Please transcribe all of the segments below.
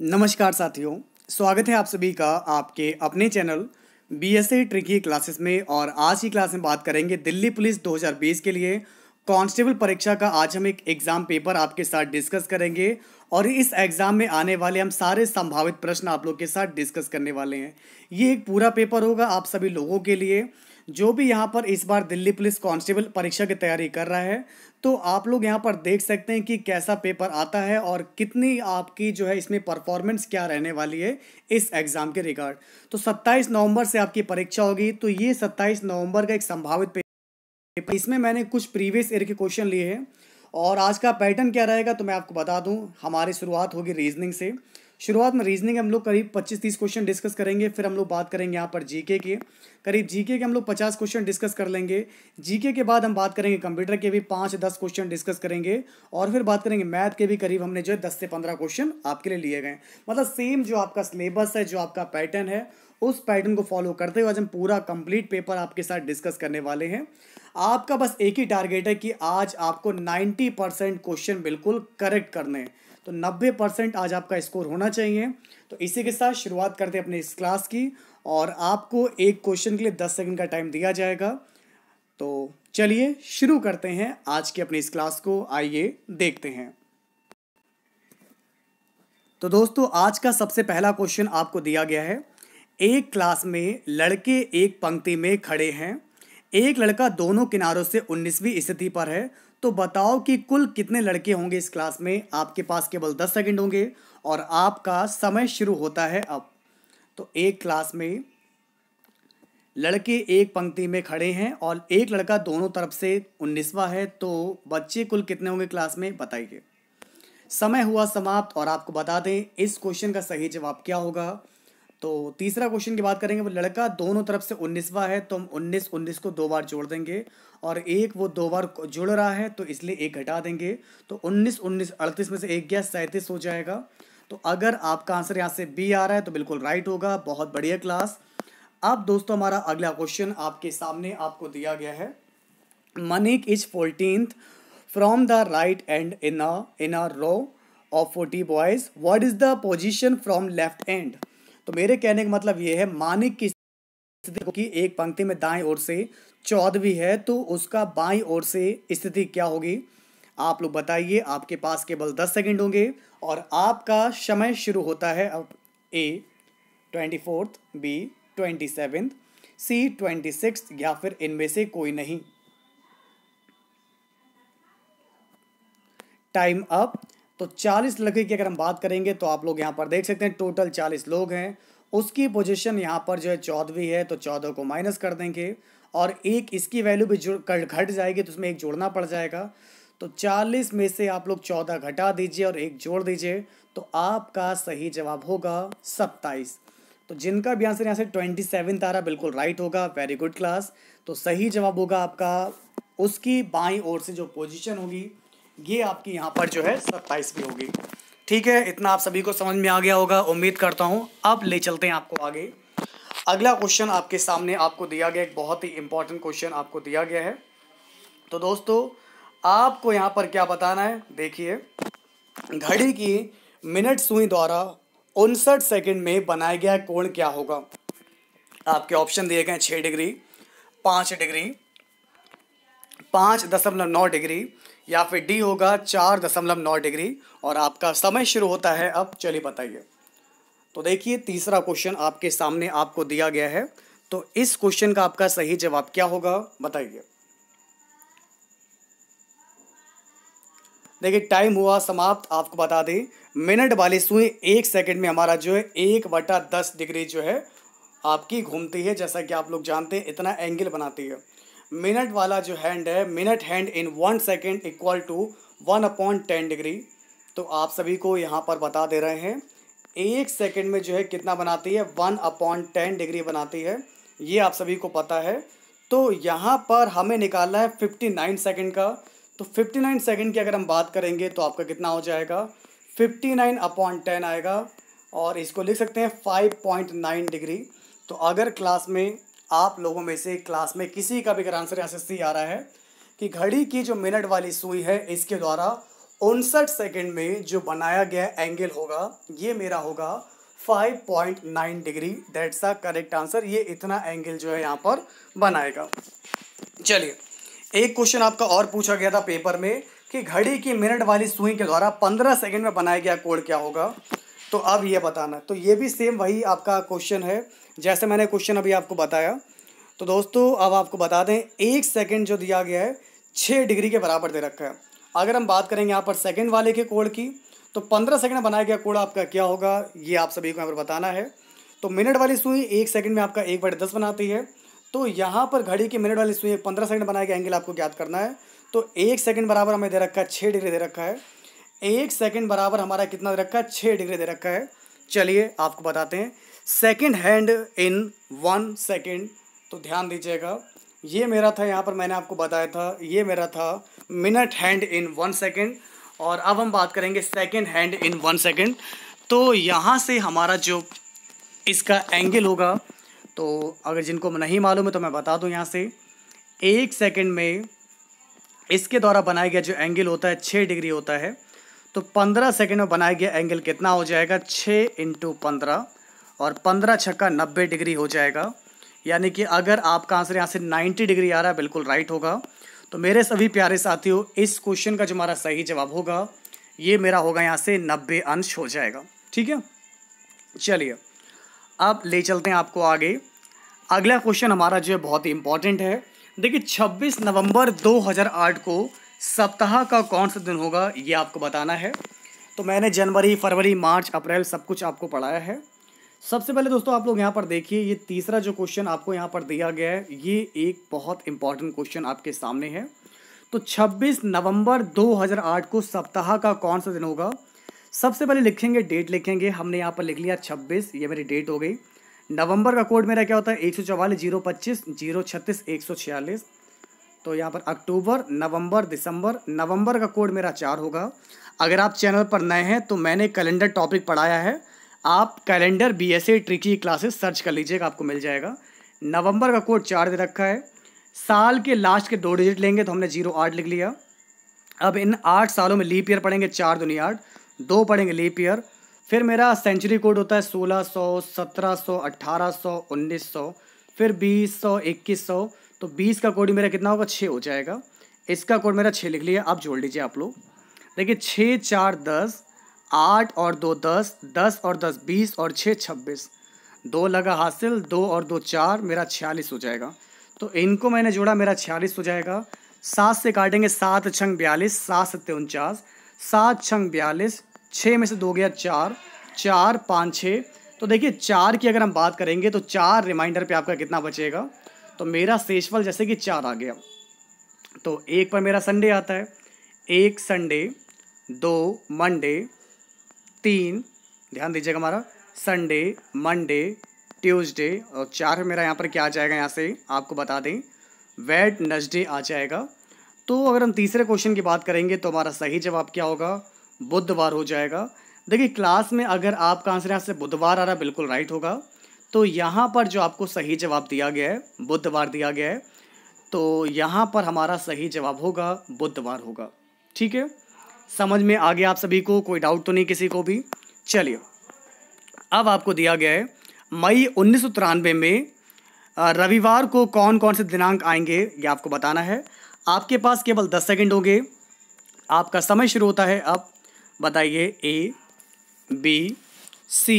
नमस्कार साथियों, स्वागत है आप सभी का आपके अपने चैनल बीएसए ट्रिकी क्लासेस में। और आज की क्लास में बात करेंगे दिल्ली पुलिस 2020 के लिए कांस्टेबल परीक्षा का। आज हम एक एग्ज़ाम पेपर आपके साथ डिस्कस करेंगे और इस एग्ज़ाम में आने वाले हम सारे संभावित प्रश्न आप लोग के साथ डिस्कस करने वाले हैं। ये एक पूरा पेपर होगा आप सभी लोगों के लिए जो भी यहाँ पर इस बार दिल्ली पुलिस कांस्टेबल परीक्षा की तैयारी कर रहा है। तो आप लोग यहाँ पर देख सकते हैं कि कैसा पेपर आता है और कितनी आपकी जो है इसमें परफॉर्मेंस क्या रहने वाली है इस एग्ज़ाम के रिगार्ड। तो 27 नवंबर से आपकी परीक्षा होगी। तो ये 27 नवंबर का एक संभावित पेपर, इसमें मैंने कुछ प्रीवियस ईयर के क्वेश्चन लिए हैं। और आज का पैटर्न क्या रहेगा तो मैं आपको बता दूं। हमारी शुरुआत होगी रीजनिंग से। शुरुआत में रीजनिंग हम लोग करीब 25-30 क्वेश्चन डिस्कस करेंगे। फिर हम लोग बात करेंगे यहाँ पर जीके के, करीब जीके के हम लोग 50 क्वेश्चन डिस्कस कर लेंगे। जीके के बाद हम बात करेंगे कंप्यूटर के भी 5-10 क्वेश्चन डिस्कस करेंगे। और फिर बात करेंगे मैथ के भी, करीब हमने जो है 10 से 15 क्वेश्चन आपके लिए लिए गए। मतलब सेम जो आपका सिलेबस है, जो आपका पैटर्न है, उस पैटर्न को फॉलो करते हुए आज हम पूरा कंप्लीट पेपर आपके साथ डिस्कस करने वाले हैं। आपका बस एक ही टारगेट है कि आज आपको 90% क्वेश्चन बिल्कुल करेक्ट करने हैं। तो 90% आज आपका स्कोर होना चाहिए। तो इसी के साथ शुरुआत करते हैं अपने इस क्लास की। और आपको एक क्वेश्चन के लिए 10 सेकंड का टाइम दिया जाएगा। तो चलिए शुरू करते हैं आज की अपनी इस क्लास को। आइए देखते हैं। तो दोस्तों, आज का सबसे पहला क्वेश्चन आपको दिया गया है। एक क्लास में लड़के एक पंक्ति में खड़े हैं। एक लड़का दोनों किनारों से 19वीं स्थिति पर है। तो बताओ कि कुल कितने लड़के होंगे इस क्लास में। आपके पास केवल 10 सेकंड होंगे और आपका समय शुरू होता है अब। तो एक क्लास में लड़के एक पंक्ति में खड़े हैं और एक लड़का दोनों तरफ से 19वां है। तो बच्चे कुल कितने होंगे क्लास में, बताइए। समय हुआ समाप्त। और आपको बता दें इस क्वेश्चन का सही जवाब क्या होगा। तो तीसरा क्वेश्चन की बात करेंगे। वो लड़का दोनों तरफ से 19वां है। तो हम 19 को 2 बार जोड़ देंगे और एक वो 2 बार जुड़ रहा है तो इसलिए एक घटा देंगे। तो 19 38 में से एक गया 37 हो जाएगा। तो अगर आपका आंसर यहाँ से बी आ रहा है तो बिल्कुल राइट होगा। बहुत बढ़िया क्लास। अब दोस्तों, हमारा अगला क्वेश्चन आपके सामने आपको दिया गया है। Manik is 14th from the right end in a row of 40 boys. What is the position from left end. तो मेरे कहने का मतलब ये है, मानिक की स्थिति की एक पंक्ति में दाएं ओर से 14वीं है तो उसका बाईं ओर से स्थिति क्या होगी। आप लोग बताइए। आपके पास केवल 10 सेकंड होंगे और आपका समय शुरू होता है अब। ए 24th, बी 27th, सी 26th या फिर इनमें से कोई नहीं। Time up. तो 40 लड़के की अगर हम बात करेंगे तो आप लोग यहाँ पर देख सकते हैं टोटल 40 लोग हैं। उसकी पोजीशन यहाँ पर जो है 14वीं है तो 14 को माइनस कर देंगे और एक इसकी वैल्यू भी घट जाएगी तो उसमें एक जोड़ना पड़ जाएगा। तो 40 में से आप लोग 14 घटा दीजिए और एक जोड़ दीजिए तो आपका सही जवाब होगा 27। तो जिनका भी आंसर यहाँ से 27 आ रहा बिल्कुल राइट होगा। Very good class. तो सही जवाब होगा आपका उसकी बाईं ओर से जो पोजीशन होगी ये आपकी यहाँ पर जो है 27वीं होगी। ठीक है, इतना आप सभी को समझ में आ गया होगा उम्मीद करता हूँ। अब ले चलते हैं आपको आगे। अगला क्वेश्चन आपके सामने आपको दिया गया, एक बहुत ही इंपॉर्टेंट क्वेश्चन आपको दिया गया है। तो दोस्तों, आपको यहाँ पर क्या बताना है, देखिए। घड़ी की मिनट सुई द्वारा 59 सेकंड में बनाया गया कोण क्या होगा। आपके ऑप्शन दिए गए 6 डिग्री, 5 डिग्री, 5.9 डिग्री या फिर डी होगा 4.9 डिग्री। और आपका समय शुरू होता है अब। चलिए बताइए। तो देखिए, तीसरा क्वेश्चन आपके सामने आपको दिया गया है। तो इस क्वेश्चन का आपका सही जवाब क्या होगा, बताइए। देखिए, टाइम हुआ समाप्त। आपको बता दें मिनट वाली सुई 1 सेकंड में हमारा जो है 1/10 डिग्री जो है आपकी घूमती है। जैसा कि आप लोग जानते हैं इतना एंगल बनाती है। मिनट वाला जो हैंड है, minute hand in 1 second equal to 1/10 degree. तो आप सभी को यहाँ पर बता दे रहे हैं 1 सेकेंड में जो है कितना बनाती है, 1/10 डिग्री बनाती है। ये आप सभी को पता है। तो यहाँ पर हमें निकालना है 59 सेकेंड का। तो 59 सेकेंड की अगर हम बात करेंगे तो आपका कितना हो जाएगा, 59/10 आएगा। और इसको लिख सकते हैं 5.9 डिग्री। तो अगर क्लास में आप लोगों में से क्लास में किसी का भी अगर आंसर यहाँ से सी आ रहा है कि घड़ी की जो मिनट वाली सुई है इसके द्वारा 59 सेकंड में जो बनाया गया एंगल होगा ये मेरा होगा 5.9 degree. That's the correct answer. ये इतना एंगल जो है यहाँ पर बनाएगा। चलिए, एक क्वेश्चन आपका और पूछा गया था पेपर में कि घड़ी की मिनट वाली सुई के द्वारा 15 सेकंड में बनाया गया कोण क्या होगा। तो अब ये बताना, तो ये भी सेम वही आपका क्वेश्चन है जैसे मैंने क्वेश्चन अभी आपको बताया। तो दोस्तों अब आपको बता दें, 1 सेकंड जो दिया गया है 6 डिग्री के बराबर दे रखा है। अगर हम बात करेंगे यहाँ पर सेकंड वाले के कोण की, तो 15 सेकंड बनाया गया कोण आपका क्या होगा, ये आप सभी को यहाँ पर बताना है। तो मिनट वाली सुई 1 सेकंड में आपका 1/10 बनाती है। तो यहाँ पर घड़ी की मिनट वाली सुई 15 सेकंड बनाया गया एंगल आपको ज्ञात करना है। तो 1 सेकंड बराबर हमें दे रखा है 6 डिग्री दे रखा है। 1 सेकंड बराबर हमारा कितना दे रखा है, 6 डिग्री दे रखा है। चलिए आपको बताते हैं सेकंड हैंड इन 1 सेकंड। तो ध्यान दीजिएगा, ये मेरा था, यहाँ पर मैंने आपको बताया था ये मेरा था मिनट हैंड इन 1 सेकंड। और अब हम बात करेंगे सेकंड हैंड इन 1 सेकंड। तो यहाँ से हमारा जो इसका एंगल होगा, तो अगर जिनको नहीं मालूम है तो मैं बता दूं, यहाँ से 1 सेकंड में इसके द्वारा बनाया गया जो एंगल होता है 6 डिग्री होता है। तो 15 सेकंड में बनाया गया एंगल कितना हो जाएगा, 6 × 15 और 15 छक्का 90 डिग्री हो जाएगा। यानी कि अगर आपका आंसर यहाँ से 90 डिग्री आ रहा है, बिल्कुल राइट होगा। तो मेरे सभी प्यारे साथियों, इस क्वेश्चन का जो हमारा सही जवाब होगा ये मेरा होगा यहाँ से 90 अंश हो जाएगा। ठीक है, चलिए अब ले चलते हैं आपको आगे। अगला क्वेश्चन हमारा जो है बहुत ही इंपॉर्टेंट है। देखिए 26 नवंबर 2008 को सप्ताह का कौन सा दिन होगा, ये आपको बताना है। तो मैंने जनवरी, फरवरी, मार्च, अप्रैल सब कुछ आपको पढ़ाया है। सबसे पहले दोस्तों आप लोग यहाँ पर देखिए, ये तीसरा जो क्वेश्चन आपको यहाँ पर दिया गया है ये एक बहुत इंपॉर्टेंट क्वेश्चन आपके सामने है। तो 26 नवंबर 2008 को सप्ताह का कौन सा दिन होगा। सबसे पहले लिखेंगे, डेट लिखेंगे। हमने यहाँ पर लिख लिया 26, ये मेरी डेट हो गई। नवंबर का कोड मेरा क्या होता है, 144 025 036 146। तो यहाँ पर अक्टूबर, नवंबर, दिसंबर। नवंबर का कोड मेरा 4 होगा। अगर आप चैनल पर नए हैं तो मैंने कैलेंडर टॉपिक पढ़ाया है, आप calendar BSA tricky classes search कर लीजिएगा, आपको मिल जाएगा। नवंबर का कोड 4 दे रखा है। साल के लास्ट के 2 डिजिट लेंगे तो हमने 08 लिख लिया। अब इन 8 सालों में लीप ईयर पढ़ेंगे, 4 दूनी 8, 2 पढ़ेंगे लीप ईयर। फिर मेरा सेंचुरी कोड होता है 1600, 1700, 1800, 1900, फिर 2000, 2100। तो 20 का कोड मेरा कितना होगा, 6 हो जाएगा। इसका कोड मेरा 6 लिख लिया। अब जोड़ लीजिए आप लोग, देखिए 6 4 10, 8 और 2 10, 10 और 10 20 और 6 26, 2 लगा हासिल, 2 और 2 4, मेरा 46 हो जाएगा। तो इनको मैंने जोड़ा, मेरा 46 हो जाएगा। 7 से काटेंगे, 7 छंग 42, 7 7 49, 7 छंग 42, 6 में से 2 गया 4, 4 5 6। तो देखिए 4 की अगर हम बात करेंगे तो 4 रिमाइंडर पे आपका कितना बचेगा, तो मेरा शेषफल जैसे कि 4 आ गया। तो 1 पर मेरा संडे आता है, 1 संडे, 2 मंडे, 3 ध्यान दीजिएगा हमारा संडे, मंडे, ट्यूसडे, और 4 मेरा यहाँ पर क्या आ जाएगा, यहाँ से आपको बता दें वेडनेसडे आ जाएगा। तो अगर हम तीसरे क्वेश्चन की बात करेंगे तो हमारा सही जवाब क्या होगा, बुधवार हो जाएगा। देखिए क्लास में अगर आपका आंसर यहाँ से बुधवार आ रहा है, बिल्कुल राइट होगा। तो यहाँ पर जो आपको सही जवाब दिया गया है बुधवार दिया गया है, तो यहाँ पर हमारा सही जवाब होगा बुधवार होगा। ठीक है, समझ में आ गया आप सभी को, कोई डाउट तो नहीं किसी को भी। चलिए अब आपको दिया गया है मई 1993 में रविवार को कौन कौन से दिनांक आएंगे, ये आपको बताना है। आपके पास केवल 10 सेकंड होंगे। आपका समय शुरू होता है अब। बताइए A, B, C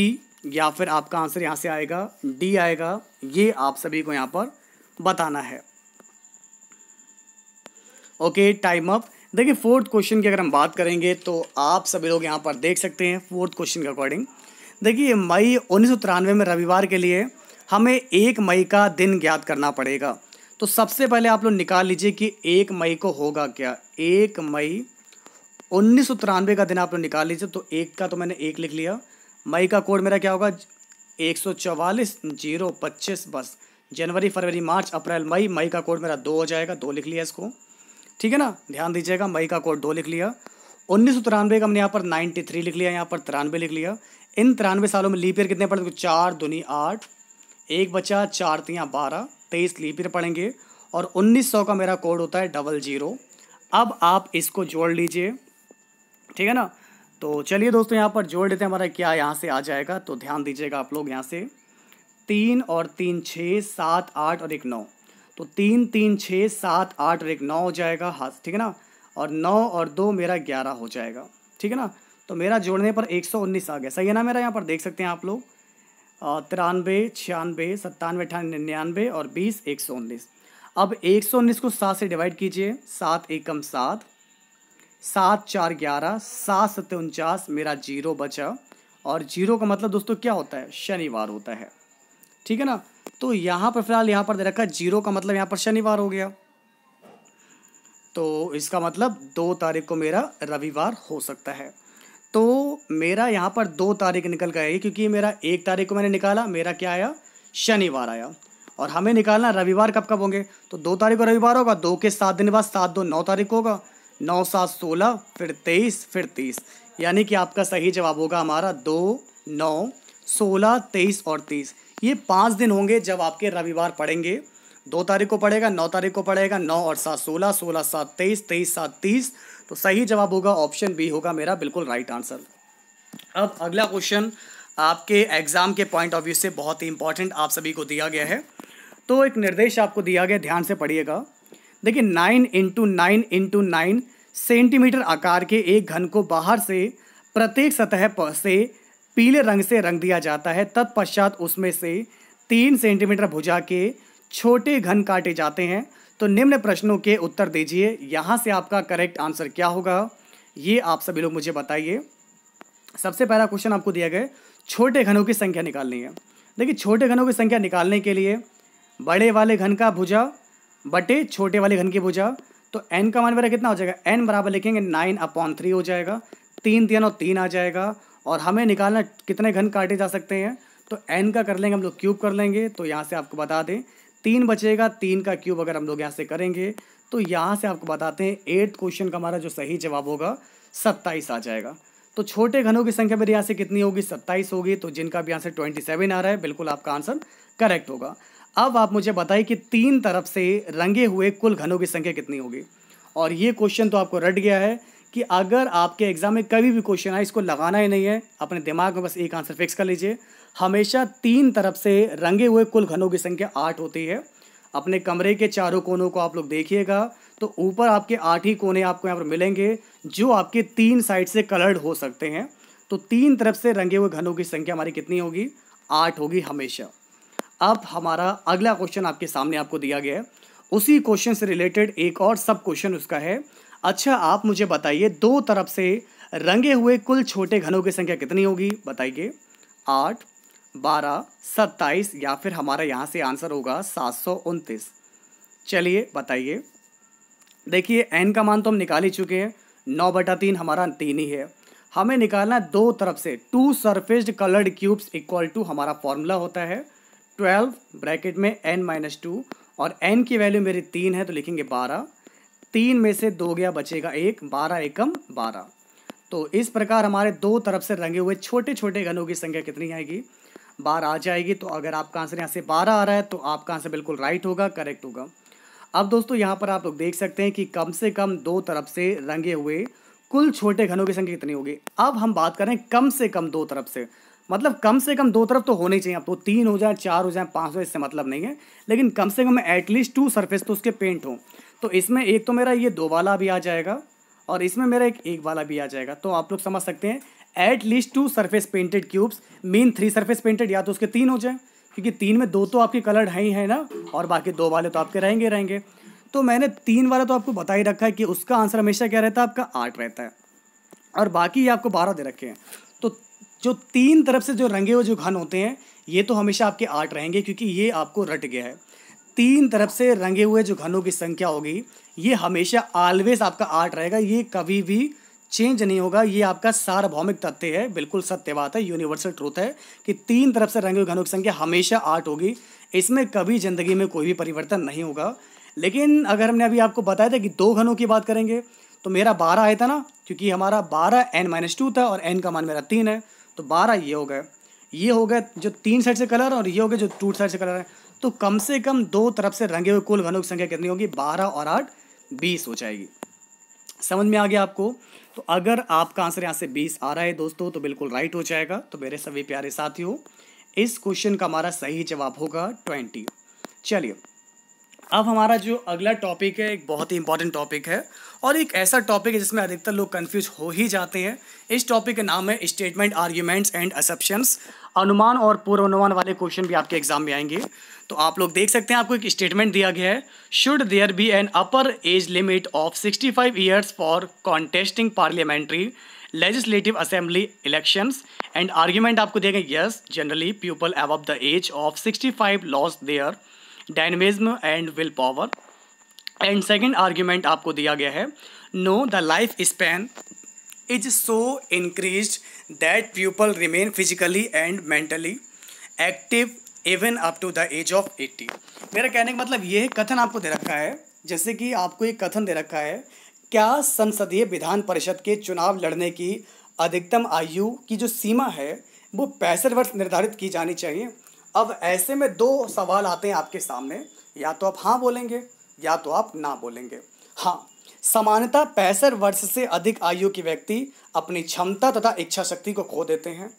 या फिर आपका आंसर यहाँ से आएगा D आएगा। ये आप सभी को यहाँ पर बताना है। Okay, time up. देखिए फोर्थ क्वेश्चन की अगर हम बात करेंगे तो आप सभी लोग यहाँ पर देख सकते हैं फोर्थ क्वेश्चन के अकॉर्डिंग। देखिए मई 1993 में रविवार के लिए हमें 1 मई का दिन ज्ञात करना पड़ेगा। तो सबसे पहले आप लोग निकाल लीजिए कि 1 मई को होगा क्या। 1 मई 1993 का दिन आप लोग निकाल लीजिए। तो 1 का तो मैंने 1 लिख लिया। मई का कोड मेरा क्या होगा, 144 025। बस जनवरी, फरवरी, मार्च, अप्रैल, मई। मई का कोड मेरा 2 हो जाएगा, 2 लिख लिया इसको। ठीक है ना, ध्यान दीजिएगा, मई का कोड 2 लिख लिया। 1993 का हमने यहाँ पर 93 लिख लिया, यहाँ पर 93 लिख लिया। इन 93 सालों में लीप ईयर कितने पड़ेंगे, 4 दूनी 8, 1 बचा, 4 3 12, 23 लीप ईयर पड़ेंगे। और 1900 का मेरा कोड होता है 00। अब आप इसको जोड़ लीजिए। ठीक है ना। तो चलिए दोस्तों यहाँ पर जोड़ देते हैं, हमारा क्या यहाँ से आ जाएगा, तो ध्यान दीजिएगा आप लोग। यहाँ से 3 और 3 6 7 8 और 1 9, तो 3 3 6 7 8 और 1 9 हो जाएगा हाथ, ठीक है ना। और 9 और 2 मेरा 11 हो जाएगा, ठीक है ना। तो मेरा जोड़ने पर 119 आ गया, सही है ना मेरा। यहाँ पर देख सकते हैं आप लोग 93 96 97 98 99 और 20 119। अब 119 को 7 से डिवाइड कीजिए, 7 एकम 7, 7 4 11, 7 7 49, मेरा जीरो बचा। और जीरो का मतलब दोस्तों क्या होता है, शनिवार होता है, ठीक है ना। तो यहाँ पर फिलहाल यहाँ पर दे रखा है जीरो का मतलब यहाँ पर शनिवार हो गया, तो इसका मतलब 2 तारीख को मेरा रविवार हो सकता है। तो मेरा यहाँ पर 2 तारीख निकल गई, क्योंकि मेरा 1 तारीख को मैंने निकाला, मेरा क्या आया, शनिवार आया। और हमें निकालना रविवार कब कब होंगे, तो 2 तारीख को रविवार होगा, 2 के 7 दिन बाद 7 2 9 तारीख होगा, 9 7 16, फिर 23, फिर 30। यानी कि आपका सही जवाब होगा हमारा 2 9 16 23 और 30। ये 5 दिन होंगे जब आपके रविवार पड़ेंगे। 2 तारीख को पड़ेगा, 9 तारीख को पड़ेगा, 9 और 7 16, 16 7 23, 23 7 30। तो सही जवाब होगा ऑप्शन बी होगा मेरा बिल्कुल राइट आंसर। अब अगला क्वेश्चन आपके एग्जाम के पॉइंट ऑफ व्यू से बहुत ही इंपॉर्टेंट आप सभी को दिया गया है। तो एक निर्देश आपको दिया गया, ध्यान से पढ़िएगा। देखिए 9 × 9 × 9 सेंटीमीटर आकार के एक घन को बाहर से प्रत्येक सतह पर से पीले रंग से रंग दिया जाता है। तत्पश्चात उसमें से 3 सेंटीमीटर भुजा के छोटे घन काटे जाते हैं। तो निम्न प्रश्नों के उत्तर दीजिए, यहाँ से आपका करेक्ट आंसर क्या होगा, ये आप सभी लोग मुझे बताइए। सबसे पहला क्वेश्चन आपको दिया गया, छोटे घनों की संख्या निकालनी है। देखिए छोटे घनों की संख्या निकालने के लिए बड़े वाले घन का भुजा बटे छोटे वाले घन की भुजा, तो n का मान मेरा कितना हो जाएगा, n बराबर लिखेंगे 9/3 हो जाएगा, 3 3 और 3 आ जाएगा। और हमें निकालना कितने घन काटे जा सकते हैं, तो n का कर लेंगे हम लोग क्यूब कर लेंगे। तो यहाँ से आपको बता दें 3 बचेगा, 3 का क्यूब अगर हम लोग यहाँ से करेंगे तो यहाँ से आपको बताते हैं 8th क्वेश्चन का हमारा जो सही जवाब होगा 27 आ जाएगा। तो छोटे घनों की संख्या मेरे यहाँ से कितनी होगी, 27 होगी। तो जिनका भी यहाँ से 27 आ रहा है, बिल्कुल आपका आंसर करेक्ट होगा। अब आप मुझे बताइए कि 3 तरफ से रंगे हुए कुल घनों की संख्या कितनी होगी। और ये क्वेश्चन तो आपको रट गया है कि अगर आपके एग्जाम में कभी भी क्वेश्चन आए, इसको लगाना ही नहीं है, अपने दिमाग में बस एक आंसर फिक्स कर लीजिए। हमेशा 3 तरफ से रंगे हुए कुल घनों की संख्या 8 होती है। अपने कमरे के चारों कोनों को आप लोग देखिएगा, तो ऊपर आपके 8 ही कोने आपको यहाँ पर मिलेंगे जो आपके 3 साइड से कलर्ड हो सकते हैं। तो 3 तरफ से रंगे हुए घनों की संख्या हमारी कितनी होगी, 8 होगी हमेशा। अब हमारा अगला क्वेश्चन आपके सामने आपको दिया गया है, उसी क्वेश्चन से रिलेटेड एक और सब क्वेश्चन उसका है। अच्छा आप मुझे बताइए 2 तरफ से रंगे हुए कुल छोटे घनों की संख्या कितनी होगी, बताइए। 8 12 27 या फिर हमारा यहाँ से आंसर होगा 729। चलिए बताइए। देखिए n का मान तो हम निकाल ही चुके हैं, 9/3 हमारा 3 ही है। हमें निकालना 2 तरफ से 2 सरफेस्ड कलर्ड क्यूब्स इक्वल टू हमारा फॉर्मूला होता है 12 ब्रैकेट में n-2 और n की वैल्यू मेरी 3 है तो लिखेंगे 12। 3 में से 2 गया, बचेगा 1, 12 एकम 12। तो इस प्रकार हमारे 2 तरफ से रंगे हुए छोटे छोटे घनों की संख्या कितनी आएगी, 12 आ जाएगी। तो अगर आपका आंसर यहाँ से 12 आ रहा है तो आपका आंसर बिल्कुल राइट होगा, करेक्ट होगा। अब दोस्तों यहाँ पर आप लोग देख सकते हैं कि कम से कम 2 तरफ से रंगे हुए कुल छोटे घनों की संख्या कितनी होगी। अब हम बात करें कम से कम 2 तरफ से, मतलब कम से कम 2 तरफ तो होने चाहिए। अब तो 3 हो जाए, 4 हो जाए, 5 हो जाए, इससे मतलब नहीं है, लेकिन कम से कम एटलीस्ट 2 सरफेस तो उसके पेंट हो। तो इसमें एक तो मेरा ये 2 वाला भी आ जाएगा और इसमें मेरा एक वाला भी आ जाएगा। तो आप लोग समझ सकते हैं at least 2 surface painted cubes mean 3 surface painted, या तो उसके 3 हो जाए, क्योंकि 3 में 2 तो आपके कलर्ड हैं ही है ना, और बाकी 2 वाले तो आपके रहेंगे। तो मैंने 3 वाला तो आपको बता ही रखा है कि उसका आंसर हमेशा क्या रहता है, आपका 8 रहता है, और बाकी ये आपको 12 दे रखे हैं। तो जो 3 तरफ से जो रंगे हुए जो घन होते हैं ये तो हमेशा आपके 8 रहेंगे, क्योंकि ये आपको रट गया है। 3 तरफ से रंगे हुए जो घनों की संख्या होगी ये हमेशा ऑलवेज आपका 8 रहेगा, ये कभी भी चेंज नहीं होगा। ये आपका सार्वभौमिक तथ्य है, बिल्कुल सत्य बात है, यूनिवर्सल ट्रूथ है कि 3 तरफ से रंगे हुए घनों की संख्या हमेशा 8 होगी। इसमें कभी ज़िंदगी में कोई भी परिवर्तन नहीं होगा। लेकिन अगर हमने अभी आपको बताया था कि 2 घनों की बात करेंगे तो मेरा 12 आया था ना, क्योंकि हमारा 12 n-2 था और n का मान मेरा 3 है, तो 12 ये हो गए जो 3 साइड से कलर, और ये हो गए जो 2 साइड से कलर है। तो कम से कम 2 तरफ से रंगे हुए कुल घनों की संख्या कितनी होगी, 12 और 8 20 हो जाएगी। समझ में आ गया आपको। तो अगर आपका आंसर यहाँ से 20 आ रहा है दोस्तों तो बिल्कुल राइट हो जाएगा। तो मेरे सभी प्यारे साथियों, इस क्वेश्चन का हमारा सही जवाब होगा 20। चलिए, अब हमारा जो अगला टॉपिक है एक बहुत ही इंपॉर्टेंट टॉपिक है और एक ऐसा टॉपिक है जिसमें अधिकतर लोग कंफ्यूज हो ही जाते हैं। इस टॉपिक का नाम है स्टेटमेंट, आर्ग्यूमेंट्स एंड असम्पशंस। अनुमान और पूर्वानुमान वाले क्वेश्चन भी आपके एग्जाम में आएंगे। तो आप लोग देख सकते हैं, आपको एक स्टेटमेंट दिया गया है, should there be an upper age limit of 65 years for contesting parliamentary legislative assembly elections. And argument आपको दिया गया, yes generally people above the age of 65 lost their dynamism and will power. And second argument आपको दिया गया है, no the life span is so increase that people remain physically and mentally active even up to the age of 80। मेरा कहने का मतलब ये कथन आपको दे रखा है, जैसे कि आपको एक कथन दे रखा है, क्या संसदीय विधान परिषद के चुनाव लड़ने की अधिकतम आयु की जो सीमा है वो 65 वर्ष निर्धारित की जानी चाहिए। अब ऐसे में दो सवाल आते हैं आपके सामने, या तो आप हाँ बोलेंगे या तो आप ना बोलेंगे। हाँ, सामान्यतः 65 वर्ष से अधिक आयु के व्यक्ति अपनी क्षमता तथा इच्छा शक्ति को खो देते हैं।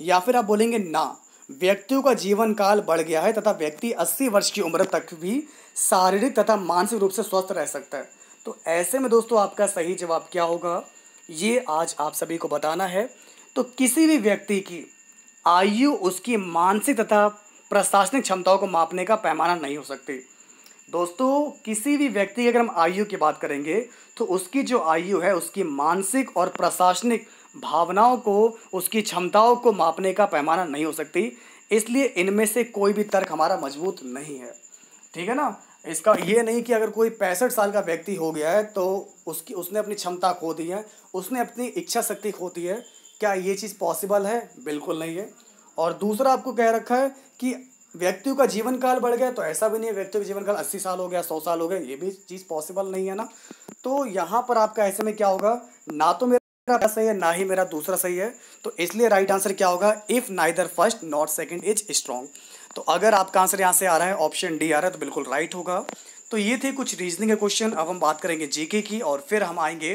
या फिर आप बोलेंगे ना, व्यक्तियों का जीवन काल बढ़ गया है तथा व्यक्ति 80 वर्ष की उम्र तक भी शारीरिक तथा मानसिक रूप से स्वस्थ रह सकता है। तो ऐसे में दोस्तों आपका सही जवाब क्या होगा, ये आज आप सभी को बताना है। तो किसी भी व्यक्ति की आयु उसकी मानसिक तथा प्रशासनिक क्षमताओं को मापने का पैमाना नहीं हो सकती। दोस्तों, किसी भी व्यक्ति की अगर हम आयु की बात करेंगे तो उसकी जो आयु है उसकी मानसिक और प्रशासनिक भावनाओं को, उसकी क्षमताओं को मापने का पैमाना नहीं हो सकती। इसलिए इनमें से कोई भी तर्क हमारा मजबूत नहीं है, ठीक है ना। इसका ये नहीं कि अगर कोई 65 साल का व्यक्ति हो गया है तो उसने अपनी क्षमता खो दी है, उसने अपनी इच्छा शक्ति खो दी है, क्या ये चीज़ पॉसिबल है? बिल्कुल नहीं है। और दूसरा आपको कह रखा है कि व्यक्तियों का जीवन काल बढ़ गया, तो ऐसा भी नहीं है व्यक्तियों का जीवन काल 80 साल हो गया, 100 साल हो गए, ये भी चीज़ पॉसिबल नहीं है ना। तो यहाँ पर आपका ऐसे में क्या होगा, ना तो मेरा सही है ना ही मेरा दूसरा सही है। तो इसलिए राइट आंसर क्या होगा, if neither first not second is strong. तो अगर आपका आंसर यहाँ से आ रहा है ऑप्शन डी आ रहा है तो बिल्कुल राइट होगा। तो ये थे कुछ रीजनिंग के क्वेश्चन। अब हम बात करेंगे जीके की और फिर हम आएंगे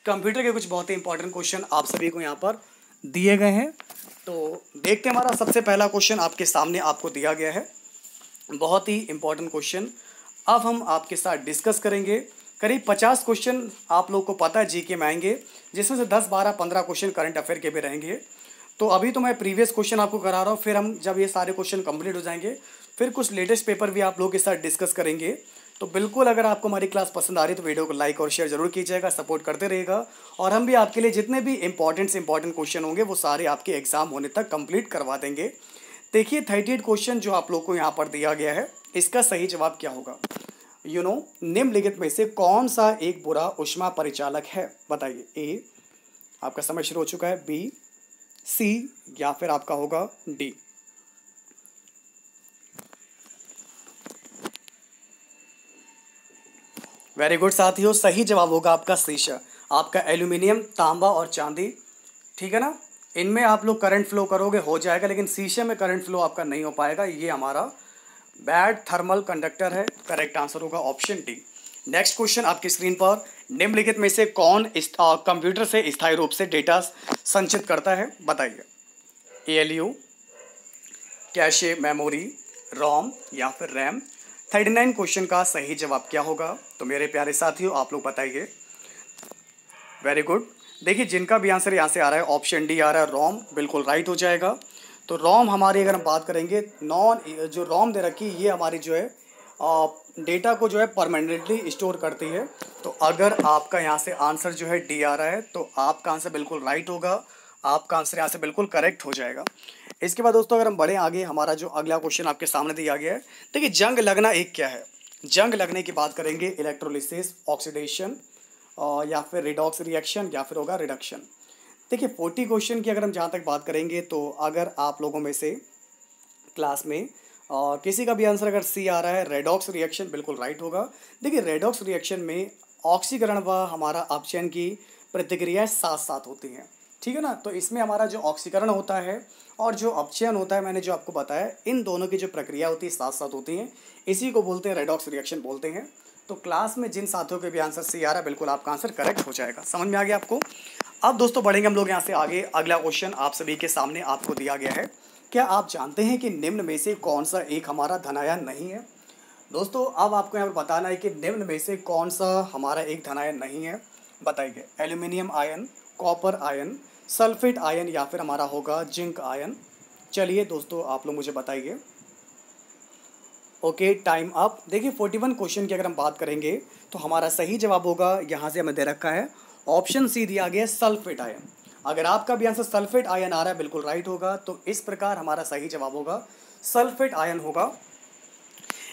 कंप्यूटर के कुछ बहुत ही इंपॉर्टेंट क्वेश्चन आप सभी को यहाँ पर दिए गए हैं। तो देखते हैं, हमारा सबसे पहला क्वेश्चन आपके सामने आपको दिया गया है, बहुत ही इंपॉर्टेंट क्वेश्चन। अब हम आपके साथ डिस्कस करेंगे। करीब 50 क्वेश्चन आप लोग को पता है जीके में आएंगे, जिसमें से 10, 12, 15 क्वेश्चन करंट अफेयर के भी रहेंगे। तो अभी तो मैं प्रीवियस क्वेश्चन आपको करा रहा हूँ, फिर हम जब ये सारे क्वेश्चन कंप्लीट हो जाएंगे फिर कुछ लेटेस्ट पेपर भी आप लोगों के साथ डिस्कस करेंगे। तो बिल्कुल अगर आपको हमारी क्लास पसंद आ रही है तो वीडियो को लाइक और शेयर जरूर कीजिएगा, सपोर्ट करते रहेगा। और हम भी आपके लिए जितने भी इंपॉर्टेंट क्वेश्चन होंगे वो सारे आपके एग्जाम होने तक कंप्लीट करवा देंगे। देखिए 38 क्वेश्चन जो आप लोग को यहाँ पर दिया गया है, इसका सही जवाब क्या होगा। निम्नलिखित में से कौन सा एक बुरा ऊष्मा परिचालक है, बताइए। ए, आपका समय शुरू हो चुका है, बी, सी या फिर आपका होगा डी। वेरी गुड साथियों, सही जवाब होगा आपका शीशा। आपका एल्यूमिनियम, तांबा और चांदी, ठीक है ना, इनमें आप लोग करंट फ्लो करोगे हो जाएगा, लेकिन शीशे में करंट फ्लो आपका नहीं हो पाएगा, ये हमारा बैड थर्मल कंडक्टर है। करेक्ट आंसर होगा ऑप्शन डी। नेक्स्ट क्वेश्चन आपकी स्क्रीन पर, निम्नलिखित में से कौन कंप्यूटर से स्थायी रूप से डेटा संचित करता है, बताइए। ALU, कैशे मेमोरी, रोम या फिर रैम। 39 क्वेश्चन का सही जवाब क्या होगा, तो मेरे प्यारे साथियों आप लोग बताइए। वेरी गुड, देखिए जिनका भी आंसर यहाँ से आ रहा है ऑप्शन डी आ रहा है, रोम, बिल्कुल राइट हो जाएगा। तो रोम हमारी अगर हम बात करेंगे, जो रोम दे रखी ये हमारी जो है डेटा को जो है परमानेंटली स्टोर करती है। तो अगर आपका यहाँ से आंसर जो है डी आ रहा है तो आपका आंसर बिल्कुल राइट होगा, आपका आंसर यहाँ से बिल्कुल करेक्ट हो जाएगा। इसके बाद दोस्तों अगर हम बढ़े आगे, हमारा जो अगला क्वेश्चन आपके सामने दिया गया है, देखिए जंग लगना एक क्या है। जंग लगने की बात करेंगे, इलेक्ट्रोलिसिस, ऑक्सीडेशन या फिर रिडॉक्स रिएक्शन या फिर होगा रिडक्शन। देखिए 40 क्वेश्चन की अगर हम जहाँ तक बात करेंगे तो अगर आप लोगों में से क्लास में किसी का भी आंसर अगर सी आ रहा है, रेडॉक्स रिएक्शन, बिल्कुल राइट होगा। देखिए रेडॉक्स रिएक्शन में ऑक्सीकरण व हमारा अपचयन की प्रतिक्रियाएं साथ साथ होती हैं, ठीक है ना। तो इसमें हमारा जो ऑक्सीकरण होता है और जो अपचयन होता है, मैंने जो आपको बताया, इन दोनों की जो प्रक्रिया होती है साथ साथ होती हैं, इसी को बोलते हैं रेडॉक्स रिएक्शन बोलते हैं। तो क्लास में जिन साथियों के भी आंसर सही आ रहा है बिल्कुल आपका आंसर करेक्ट हो जाएगा। समझ में आ गया आपको। अब दोस्तों बढ़ेंगे हम लोग यहाँ से आगे। अगला क्वेश्चन आप सभी के सामने आपको दिया गया है, क्या आप जानते हैं कि निम्न में से कौन सा एक हमारा धनायन नहीं है। दोस्तों अब आपको यहाँ पर बताना है कि निम्न में से कौन सा हमारा एक धनायन नहीं है। बताइए, aluminium ion, copper ion, sulphate ion या फिर हमारा होगा जिंक आयन। चलिए दोस्तों आप लोग मुझे बताइए। Okay, time up. देखिए 41 क्वेश्चन की अगर हम बात करेंगे तो हमारा सही जवाब होगा, यहाँ से हमें दे रखा है ऑप्शन सी दिया गया है सल्फेट आयन। अगर आपका भी आंसर सल्फेट आयन आ रहा है बिल्कुल राइट होगा। तो इस प्रकार हमारा सही जवाब होगा सल्फेट आयन होगा।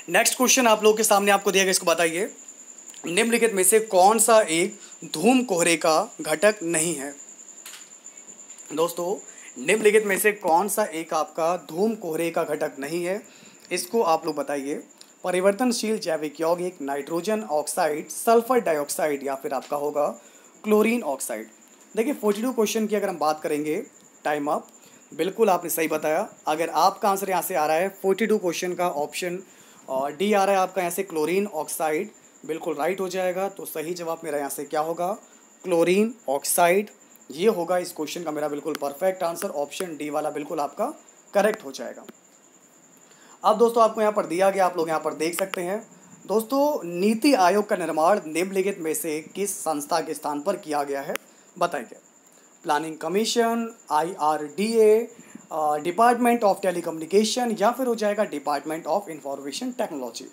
नेक्स्ट क्वेश्चन आप लोगों के सामने आपको दिया गया, इसको बताइए निम्नलिखित में से कौन सा एक धूम कोहरे का घटक नहीं है। दोस्तों निम्नलिखित में से कौन सा एक आपका धूम कोहरे का घटक नहीं है, इसको आप लोग बताइए। परिवर्तनशील जैविक यौगिक, नाइट्रोजन ऑक्साइड, सल्फर डाइऑक्साइड या फिर आपका होगा क्लोरीन ऑक्साइड। देखिए 42 क्वेश्चन की अगर हम बात करेंगे, टाइम अप। बिल्कुल आपने सही बताया। अगर आपका आंसर यहाँ से आ रहा है 42 क्वेश्चन का ऑप्शन डी आ रहा है आपका यहाँ से क्लोरीन ऑक्साइड, बिल्कुल राइट हो जाएगा। तो सही जवाब मेरा यहाँ से क्या होगा, क्लोरीन ऑक्साइड। ये होगा इस क्वेश्चन का मेरा बिल्कुल परफेक्ट आंसर। ऑप्शन डी वाला बिल्कुल आपका करेक्ट हो जाएगा। अब दोस्तों आपको यहाँ पर दिया गया, आप लोग यहाँ पर देख सकते हैं। दोस्तों नीति आयोग का निर्माण निम्नलिखित में से किस संस्था के स्थान पर किया गया है, बताइए। Planning commission, IRDA, department of telecommunication या फिर हो जाएगा department of information technology.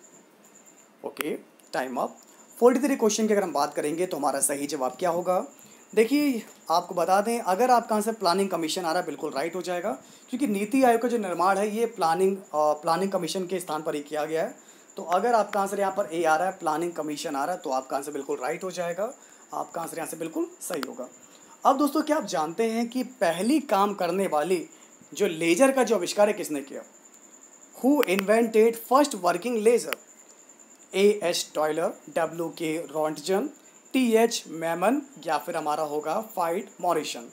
Okay, time up. 43 question की अगर हम बात करेंगे तो हमारा सही जवाब क्या होगा। देखिए आपको बता दें, अगर आपका आंसर प्लानिंग कमीशन आ रहा है बिल्कुल राइट हो जाएगा, क्योंकि नीति आयोग का जो निर्माण है ये प्लानिंग कमीशन के स्थान पर ही किया गया है। तो अगर आपका आंसर यहाँ पर ए आ रहा है, प्लानिंग कमीशन आ रहा है, तो आपका आंसर बिल्कुल राइट हो जाएगा। आपका आंसर यहाँ से बिल्कुल सही होगा। अब दोस्तों क्या आप जानते हैं कि पहली काम करने वाली जो लेजर का जो आविष्कार है किसने किया। Who invented first working laser. A.S. Taylor, W.K. Roentgen, T.H. Maiman या फिर हमारा होगा फाइड मॉरिसन।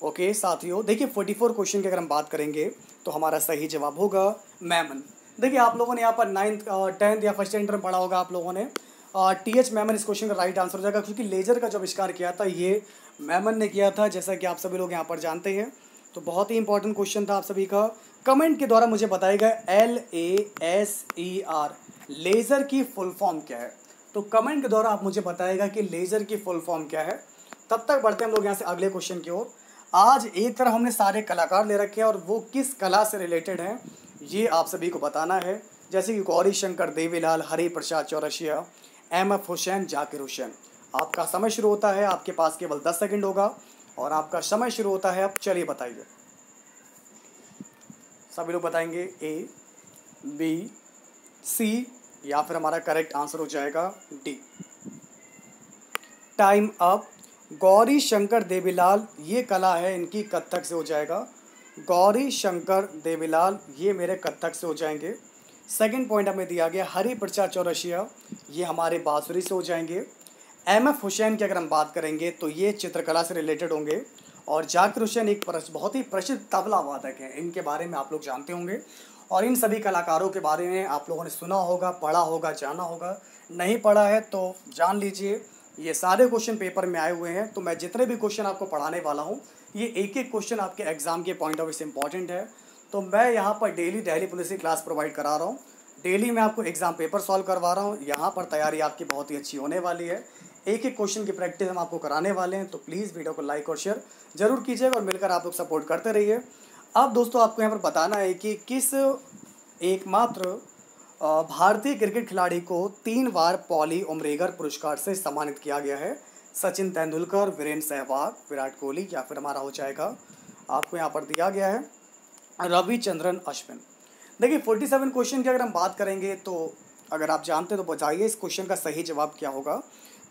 ओके साथियों, देखिए 44 क्वेश्चन की अगर हम बात करेंगे तो हमारा सही जवाब होगा मैमन। देखिए आप लोगों ने यहाँ पर 9th 10th या फर्स्ट स्टैंडर्ड में पढ़ा होगा आप लोगों ने। T.H. मैमन इस क्वेश्चन का राइट आंसर हो जाएगा, क्योंकि लेजर का जो आविष्कार किया था ये मैमन ने किया था, जैसा कि आप सभी लोग यहाँ पर जानते हैं। तो बहुत ही इंपॉर्टेंट क्वेश्चन था आप सभी का। कमेंट के द्वारा मुझे बताएगा LASER लेज़र की फुल फॉर्म क्या है। तो कमेंट के द्वारा आप मुझे बताएगा कि लेज़र की फुल फॉर्म क्या है। तब तक बढ़ते हैं हम लोग यहाँ से अगले क्वेश्चन की ओर। आज एक तरफ हमने सारे कलाकार ले रखे हैं और वो किस कला से रिलेटेड हैं ये आप सभी को बताना है। जैसे कि गौरी शंकर देवीलाल, हरि प्रसाद चौरसिया, MF हुसैन, जाकिर हुसैन। आपका समय शुरू होता है, आपके पास केवल 10 सेकंड होगा और आपका समय शुरू होता है। अब चलिए बताइए, सभी लोग बताएंगे A, B, C या फिर हमारा करेक्ट आंसर हो जाएगा D। Time up. Gauri Shankar Devilal ये कला है इनकी, कथक से हो जाएगा। गौरी शंकर देवीलाल ये मेरे कथक से हो जाएंगे। सेकंड पॉइंट हमें दिया गया हरि प्रसाद चौरसिया, ये हमारे बांसुरी से हो जाएंगे। MF हुसैन की अगर हम बात करेंगे तो ये चित्रकला से रिलेटेड होंगे। और जाकिर हुसैन एक बहुत ही प्रसिद्ध तबला वादक हैं, इनके बारे में आप लोग जानते होंगे। और इन सभी कलाकारों के बारे में आप लोगों ने सुना होगा, पढ़ा होगा, जाना होगा। नहीं पढ़ा है तो जान लीजिए, ये सारे क्वेश्चन पेपर में आए हुए हैं। तो मैं जितने भी क्वेश्चन आपको पढ़ाने वाला हूँ ये एक एक क्वेश्चन आपके एग्जाम के पॉइंट ऑफ व्यू से इंपॉर्टेंट है। तो मैं यहाँ पर डेली पुलिस की क्लास प्रोवाइड करा रहा हूँ। डेली मैं आपको एग्जाम पेपर सॉल्व करवा रहा हूँ। यहाँ पर तैयारी आपकी बहुत ही अच्छी होने वाली है। एक एक क्वेश्चन की प्रैक्टिस हम आपको कराने वाले हैं। तो प्लीज़ वीडियो को लाइक और शेयर जरूर कीजिएगा और मिलकर आप लोग सपोर्ट करते रहिए। अब दोस्तों आपको यहाँ पर बताना है कि किस एकमात्र भारतीय क्रिकेट खिलाड़ी को 3 बार पॉली उमरेगर पुरस्कार से सम्मानित किया गया है। सचिन तेंदुलकर, वीरेंद्र सहवाग, विराट कोहली या फिर हमारा हो जाएगा आपको यहाँ पर दिया गया है रविचंद्रन अश्विन। देखिए 47 क्वेश्चन की अगर हम बात करेंगे तो अगर आप जानते हैं तो बताइए इस क्वेश्चन का सही जवाब क्या होगा।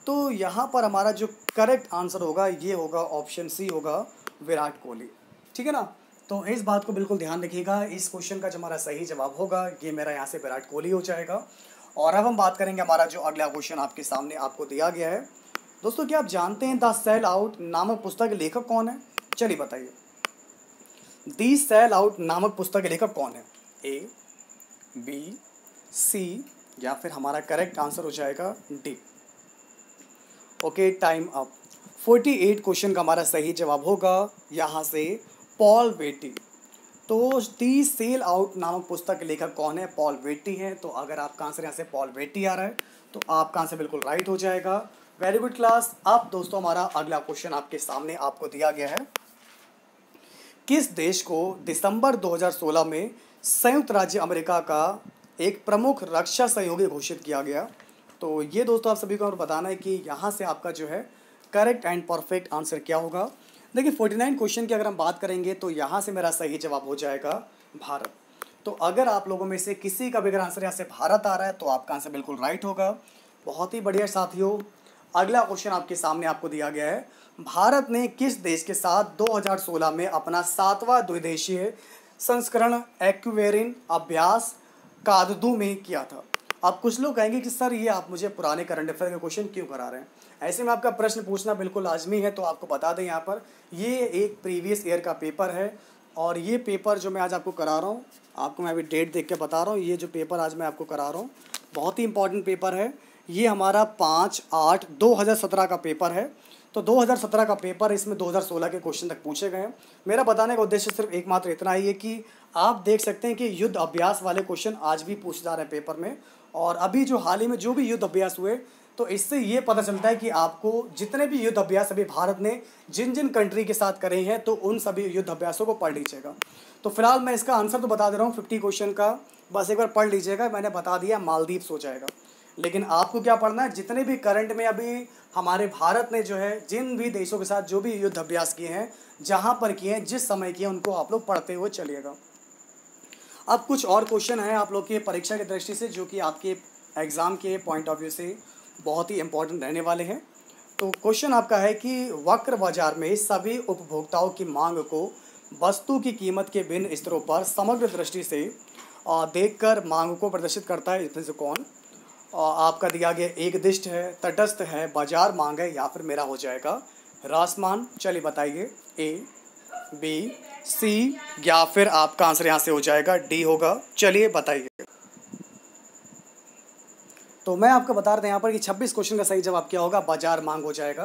तो यहाँ पर हमारा जो करेक्ट आंसर होगा ये होगा ऑप्शन सी होगा विराट कोहली। ठीक है ना। तो इस बात को बिल्कुल ध्यान रखिएगा, इस क्वेश्चन का जो हमारा सही जवाब होगा ये मेरा यहाँ से विराट कोहली हो जाएगा। और अब हम बात करेंगे हमारा जो अगला क्वेश्चन आपके सामने आपको दिया गया है। दोस्तों क्या आप जानते हैं द सेल आउट नामक पुस्तक के लेखक कौन है। चलिए बताइए, दी सेल आउट नामक पुस्तक के लेखक कौन है। A, B, सी, या फिर हमारा करेक्ट आंसर हो जाएगा D. Okay, time up. 48 question का हमारा सही जवाब होगा यहाँ से पॉल वेटी। तो दी सेल आउट नामक पुस्तक के लेखक कौन है? पॉल वेटी है। तो अगर आपका आंसर यहाँ से पॉल वेटी आ रहा है तो आपका आंसर बिल्कुल राइट हो जाएगा। Very good class. अब दोस्तों हमारा अगला क्वेश्चन आपके सामने आपको दिया गया है। किस देश को दिसंबर 2016 में संयुक्त राज्य अमेरिका का एक प्रमुख रक्षा सहयोगी घोषित किया गया? तो ये दोस्तों आप सभी को और बताना है कि यहाँ से आपका जो है करेक्ट एंड परफेक्ट आंसर क्या होगा। देखिए 49 क्वेश्चन की अगर हम बात करेंगे तो यहाँ से मेरा सही जवाब हो जाएगा भारत। तो अगर आप लोगों में से किसी का भी अगर आंसर यहाँ से भारत आ रहा है तो आपका आंसर बिल्कुल राइट होगा। बहुत ही बढ़िया साथियों। अगला क्वेश्चन आपके सामने आपको दिया गया है। भारत ने किस देश के साथ 2016 में अपना 7वां द्विदेशीय संस्करण एक्वेरिन अभ्यास काददू में किया था? अब कुछ लोग कहेंगे कि सर ये आप मुझे पुराने करंट अफेयर के क्वेश्चन क्यों करा रहे हैं? ऐसे में आपका प्रश्न पूछना बिल्कुल लाजमी है। तो आपको बता दें यहाँ पर ये एक प्रीवियस ईयर का पेपर है और ये पेपर जो मैं आज आपको करा रहा हूँ, आपको मैं अभी डेट देख के बता रहा हूँ, ये जो पेपर आज मैं आपको करा रहा हूँ बहुत ही इंपॉर्टेंट पेपर है। ये हमारा 5/8/2017 का पेपर है। तो 2017 का पेपर, इसमें 2016 के क्वेश्चन तक पूछे गए हैं। मेरा बताने का उद्देश्य सिर्फ एकमात्र इतना ही है कि आप देख सकते हैं कि युद्ध अभ्यास वाले क्वेश्चन आज भी पूछे जा रहे हैं पेपर में। और अभी जो हाल ही में जो भी युद्ध अभ्यास हुए तो इससे ये पता चलता है कि आपको जितने भी युद्ध अभ्यास अभी भारत ने जिन जिन कंट्री के साथ करे हैं तो उन सभी युद्ध अभ्यासों को पढ़ लीजिएगा। तो फिलहाल मैं इसका आंसर तो बता दे रहा हूँ 50 क्वेश्चन का, बस एक बार पढ़ लीजिएगा। मैंने बता दिया मालदीव्स हो जाएगा। लेकिन आपको क्या पढ़ना है, जितने भी करंट में अभी हमारे भारत ने जो है जिन भी देशों के साथ जो भी युद्ध अभ्यास किए हैं, जहाँ पर किए हैं, जिस समय किए, उनको आप लोग पढ़ते हुए चलिएगा। अब कुछ और क्वेश्चन हैं आप लोग की परीक्षा की दृष्टि से जो कि आपके एग्ज़ाम के पॉइंट ऑफ व्यू से बहुत ही इंपॉर्टेंट रहने वाले हैं। तो क्वेश्चन आपका है कि वक्र बाजार में सभी उपभोक्ताओं की मांग को वस्तु की कीमत के भिन्न स्तरों पर समग्र दृष्टि से देखकर मांग को प्रदर्शित करता है, इसमें से कौन? आपका दिया गया एक दिष्ट है, तटस्थ है, बाजार मांग है, या फिर मेरा हो जाएगा रासमान। चलिए बताइए, ए, बी, सी, या फिर आपका आंसर यहाँ से हो जाएगा डी होगा। चलिए बताइए। तो मैं आपको बता रहा था यहाँ पर कि 26 क्वेश्चन का सही जवाब क्या होगा? बाजार मांग हो जाएगा।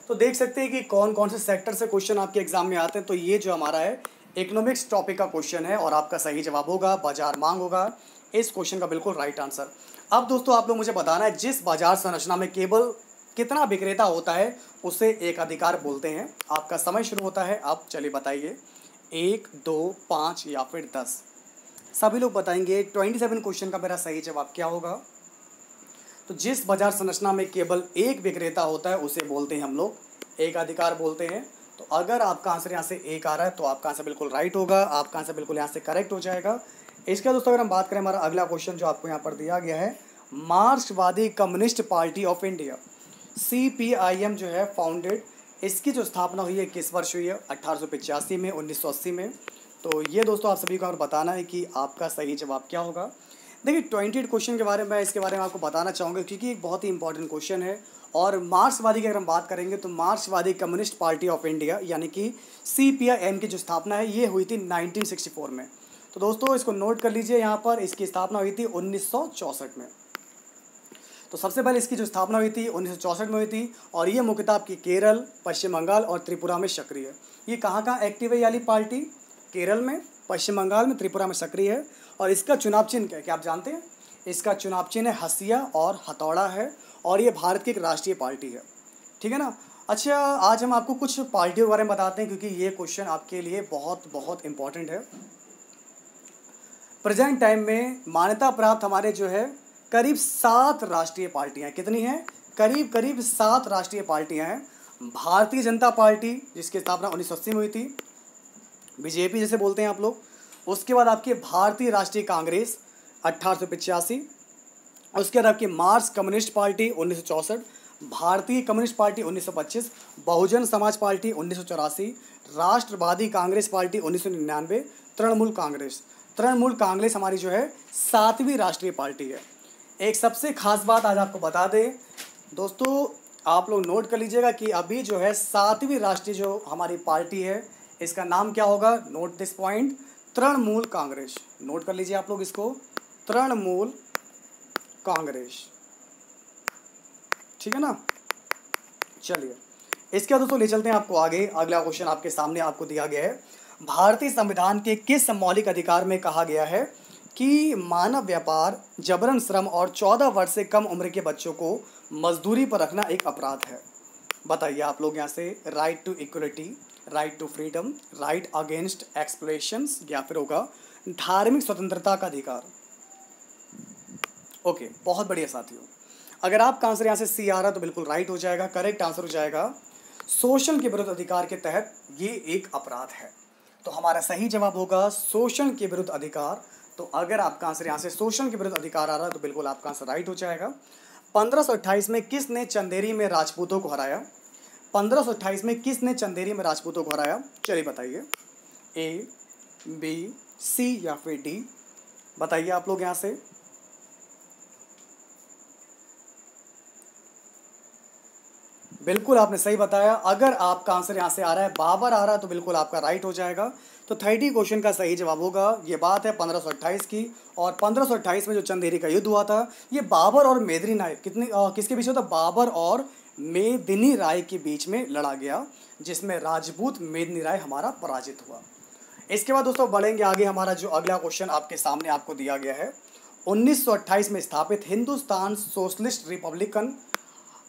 तो देख सकते हैं कि कौन कौन से सेक्टर से क्वेश्चन आपके एग्जाम में आते हैं। तो ये जो हमारा है इकोनॉमिक्स टॉपिक का क्वेश्चन है और आपका सही जवाब होगा बाजार मांग होगा इस क्वेश्चन का बिल्कुल राइट आंसर। अब दोस्तों आप लोग मुझे बताना है, जिस बाजार संरचना में केवल कितना विक्रेता होता है उसे एक अधिकार बोलते हैं। आपका समय शुरू होता है। अब चलिए बताइए, 1, 2, 5 या फिर 10? सभी लोग बताएंगे। 27 क्वेश्चन का मेरा सही जवाब क्या होगा? तो जिस बाजार संरचना में केवल एक विक्रेता होता है उसे बोलते हैं हम लोग एक अधिकार बोलते हैं। तो अगर आपका आंसर यहाँ से एक आ रहा है तो आपका आंसर बिल्कुल राइट होगा, आपका आंसर बिल्कुल यहाँ से करेक्ट हो जाएगा। इसका दोस्तों अगर हम बात करें, हमारा अगला क्वेश्चन जो आपको यहाँ पर दिया गया है, मार्क्सवादी communist party of India CPIM जो है फाउंडेड, इसकी जो स्थापना हुई है किस वर्ष हुई है? 1885 में, 1980 में। तो ये दोस्तों आप सभी को और बताना है कि आपका सही जवाब क्या होगा। देखिए 28 क्वेश्चन के बारे में इसके बारे में आपको बताना चाहूँगा क्योंकि एक बहुत ही इंपॉर्टेंट क्वेश्चन है। और मार्क्सवादी की अगर हम बात करेंगे तो मार्क्सवादी कम्युनिस्ट पार्टी ऑफ इंडिया यानी कि CPIM की जो स्थापना है ये हुई थी 1964 में। तो दोस्तों इसको नोट कर लीजिए, यहाँ पर इसकी स्थापना हुई थी 1964 में। तो सबसे पहले इसकी जो स्थापना हुई थी 1964 में हुई थी और ये मुख्यतः आपकी केरल, पश्चिम बंगाल और त्रिपुरा में सक्रिय है। ये कहाँ कहाँ एक्टिव है ये वाली पार्टी? केरल में, पश्चिम बंगाल में, त्रिपुरा में सक्रिय है। और इसका चुनाव चिन्ह क्या है, क्या आप जानते हैं? इसका चुनाव चिन्ह है हसिया और हथौड़ा है और ये भारत की एक राष्ट्रीय पार्टी है। ठीक है ना। अच्छा, आज हम आपको कुछ पार्टियों के बारे में बताते हैं क्योंकि ये क्वेश्चन आपके लिए बहुत बहुत इंपॉर्टेंट है। प्रेजेंट टाइम में मान्यता प्राप्त हमारे जो है करीब 7 राष्ट्रीय पार्टियां, कितनी हैं? करीब 7 राष्ट्रीय पार्टियां हैं। भारतीय जनता पार्टी जिसकी स्थापना 1980 में हुई थी, BJP जैसे बोलते हैं आप लोग। उसके बाद आपकी भारतीय राष्ट्रीय कांग्रेस 1885, उसके बाद आपकी मार्क्स कम्युनिस्ट पार्टी 1964, भारतीय communist party 1925, Bahujan Samaj party 1984, राष्ट्रवादी कांग्रेस पार्टी 1999, तृणमूल कांग्रेस हमारी जो है 7वीं राष्ट्रीय पार्टी है। एक सबसे खास बात आज आपको बता दें दोस्तों, आप लोग नोट कर लीजिएगा कि अभी जो है 7वीं राष्ट्रीय जो हमारी पार्टी है इसका नाम क्या होगा? Note this point, Trinamool Congress. Note कर लीजिए आप लोग इसको, तृणमूल कांग्रेस। ठीक है ना। चलिए इसके बाद दोस्तों ले चलते हैं आपको आगे। अगला क्वेश्चन आपके सामने आपको दिया गया है, भारतीय संविधान के किस मौलिक अधिकार में कहा गया है कि मानव व्यापार, जबरन श्रम और 14 वर्ष से कम उम्र के बच्चों को मजदूरी पर रखना एक अपराध है। बताइए आप लोग यहाँ से, right to equality, right to freedom, right against exploitations, या फिर होगा धार्मिक स्वतंत्रता का अधिकार। ओके, बहुत बढ़िया साथियों। अगर आपका आंसर यहाँ से सी आ रहा है तो बिल्कुल राइट हो जाएगा। करेक्ट आंसर हो जाएगा शोषण के विरुद्ध अधिकार के तहत ये एक अपराध है। तो हमारा सही जवाब होगा शोषण के विरुद्ध अधिकार। तो अगर आपका आंसर यहाँ से शोषण के विरुद्ध अधिकार आ रहा है तो बिल्कुल आपका आंसर राइट हो जाएगा। 1528 में किसने चंदेरी में राजपूतों को हराया? 1528 में किसने चंदेरी में राजपूतों को हराया? चलिए बताइए, ए, बी, सी या फिर डी। बताइए आप लोग यहाँ से। बिल्कुल आपने सही बताया। अगर आपका आंसर यहाँ से आ रहा है बाबर आ रहा है तो बिल्कुल आपका राइट हो जाएगा। तो 30 क्वेश्चन का सही जवाब होगा। ये बात है 1528 की, और 1528 में जो चंदेरी का युद्ध हुआ था ये बाबर और मेदिनी राय किसके बीच हुआ था? बाबर और मेदिनी राय के बीच में लड़ा गया, जिसमें राजपूत मेदिनी राय हमारा पराजित हुआ। इसके बाद दोस्तों बढ़ेंगे आगे। हमारा जो अगला क्वेश्चन आपके सामने आपको दिया गया है, 1928 में स्थापित हिंदुस्तान सोशलिस्ट रिपब्लिकन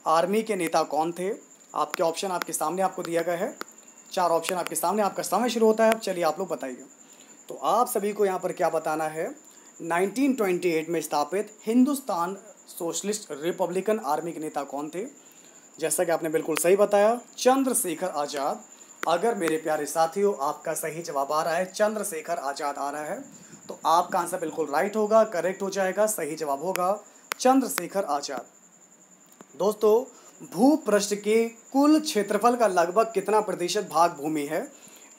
आर्मी के नेता कौन थे? आपके ऑप्शन आपके सामने आपको दिया गया है, 4 ऑप्शन आपके सामने। आपका समय शुरू होता है। अब चलिए आप लोग बताइए। तो आप सभी को यहाँ पर क्या बताना है, 1928 में स्थापित हिंदुस्तान सोशलिस्ट रिपब्लिकन आर्मी के नेता कौन थे? जैसा कि आपने बिल्कुल सही बताया, चंद्रशेखर आज़ाद। अगर मेरे प्यारे साथियों आपका सही जवाब आ रहा है चंद्रशेखर आज़ाद आ रहा है तो आपका आंसर बिल्कुल राइट होगा, करेक्ट हो जाएगा। सही जवाब होगा चंद्रशेखर आज़ाद। दोस्तों, भूपृष्ठ के कुल क्षेत्रफल का लगभग कितना प्रतिशत भाग भूमि है?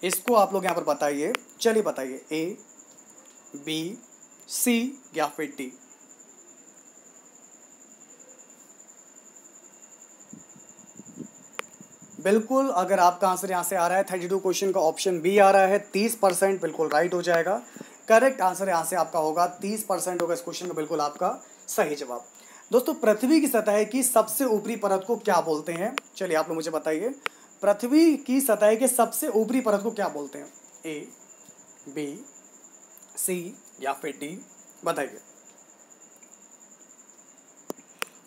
इसको आप लोग यहाँ पर बताइए। चलिए बताइए, ए, बी, सी या फिर डी। बिल्कुल अगर आपका आंसर यहाँ से आ रहा है 32 क्वेश्चन का ऑप्शन बी आ रहा है, 30% बिल्कुल राइट हो जाएगा। करेक्ट आंसर यहाँ से आपका होगा 30% होगा इस क्वेश्चन का बिल्कुल आपका सही जवाब। दोस्तों, पृथ्वी की सतह की सबसे ऊपरी परत को क्या बोलते हैं? चलिए आप लोग मुझे बताइए, पृथ्वी की सतह के सबसे ऊपरी परत को क्या बोलते हैं? ए, बी, सी या फिर डी। बताइए।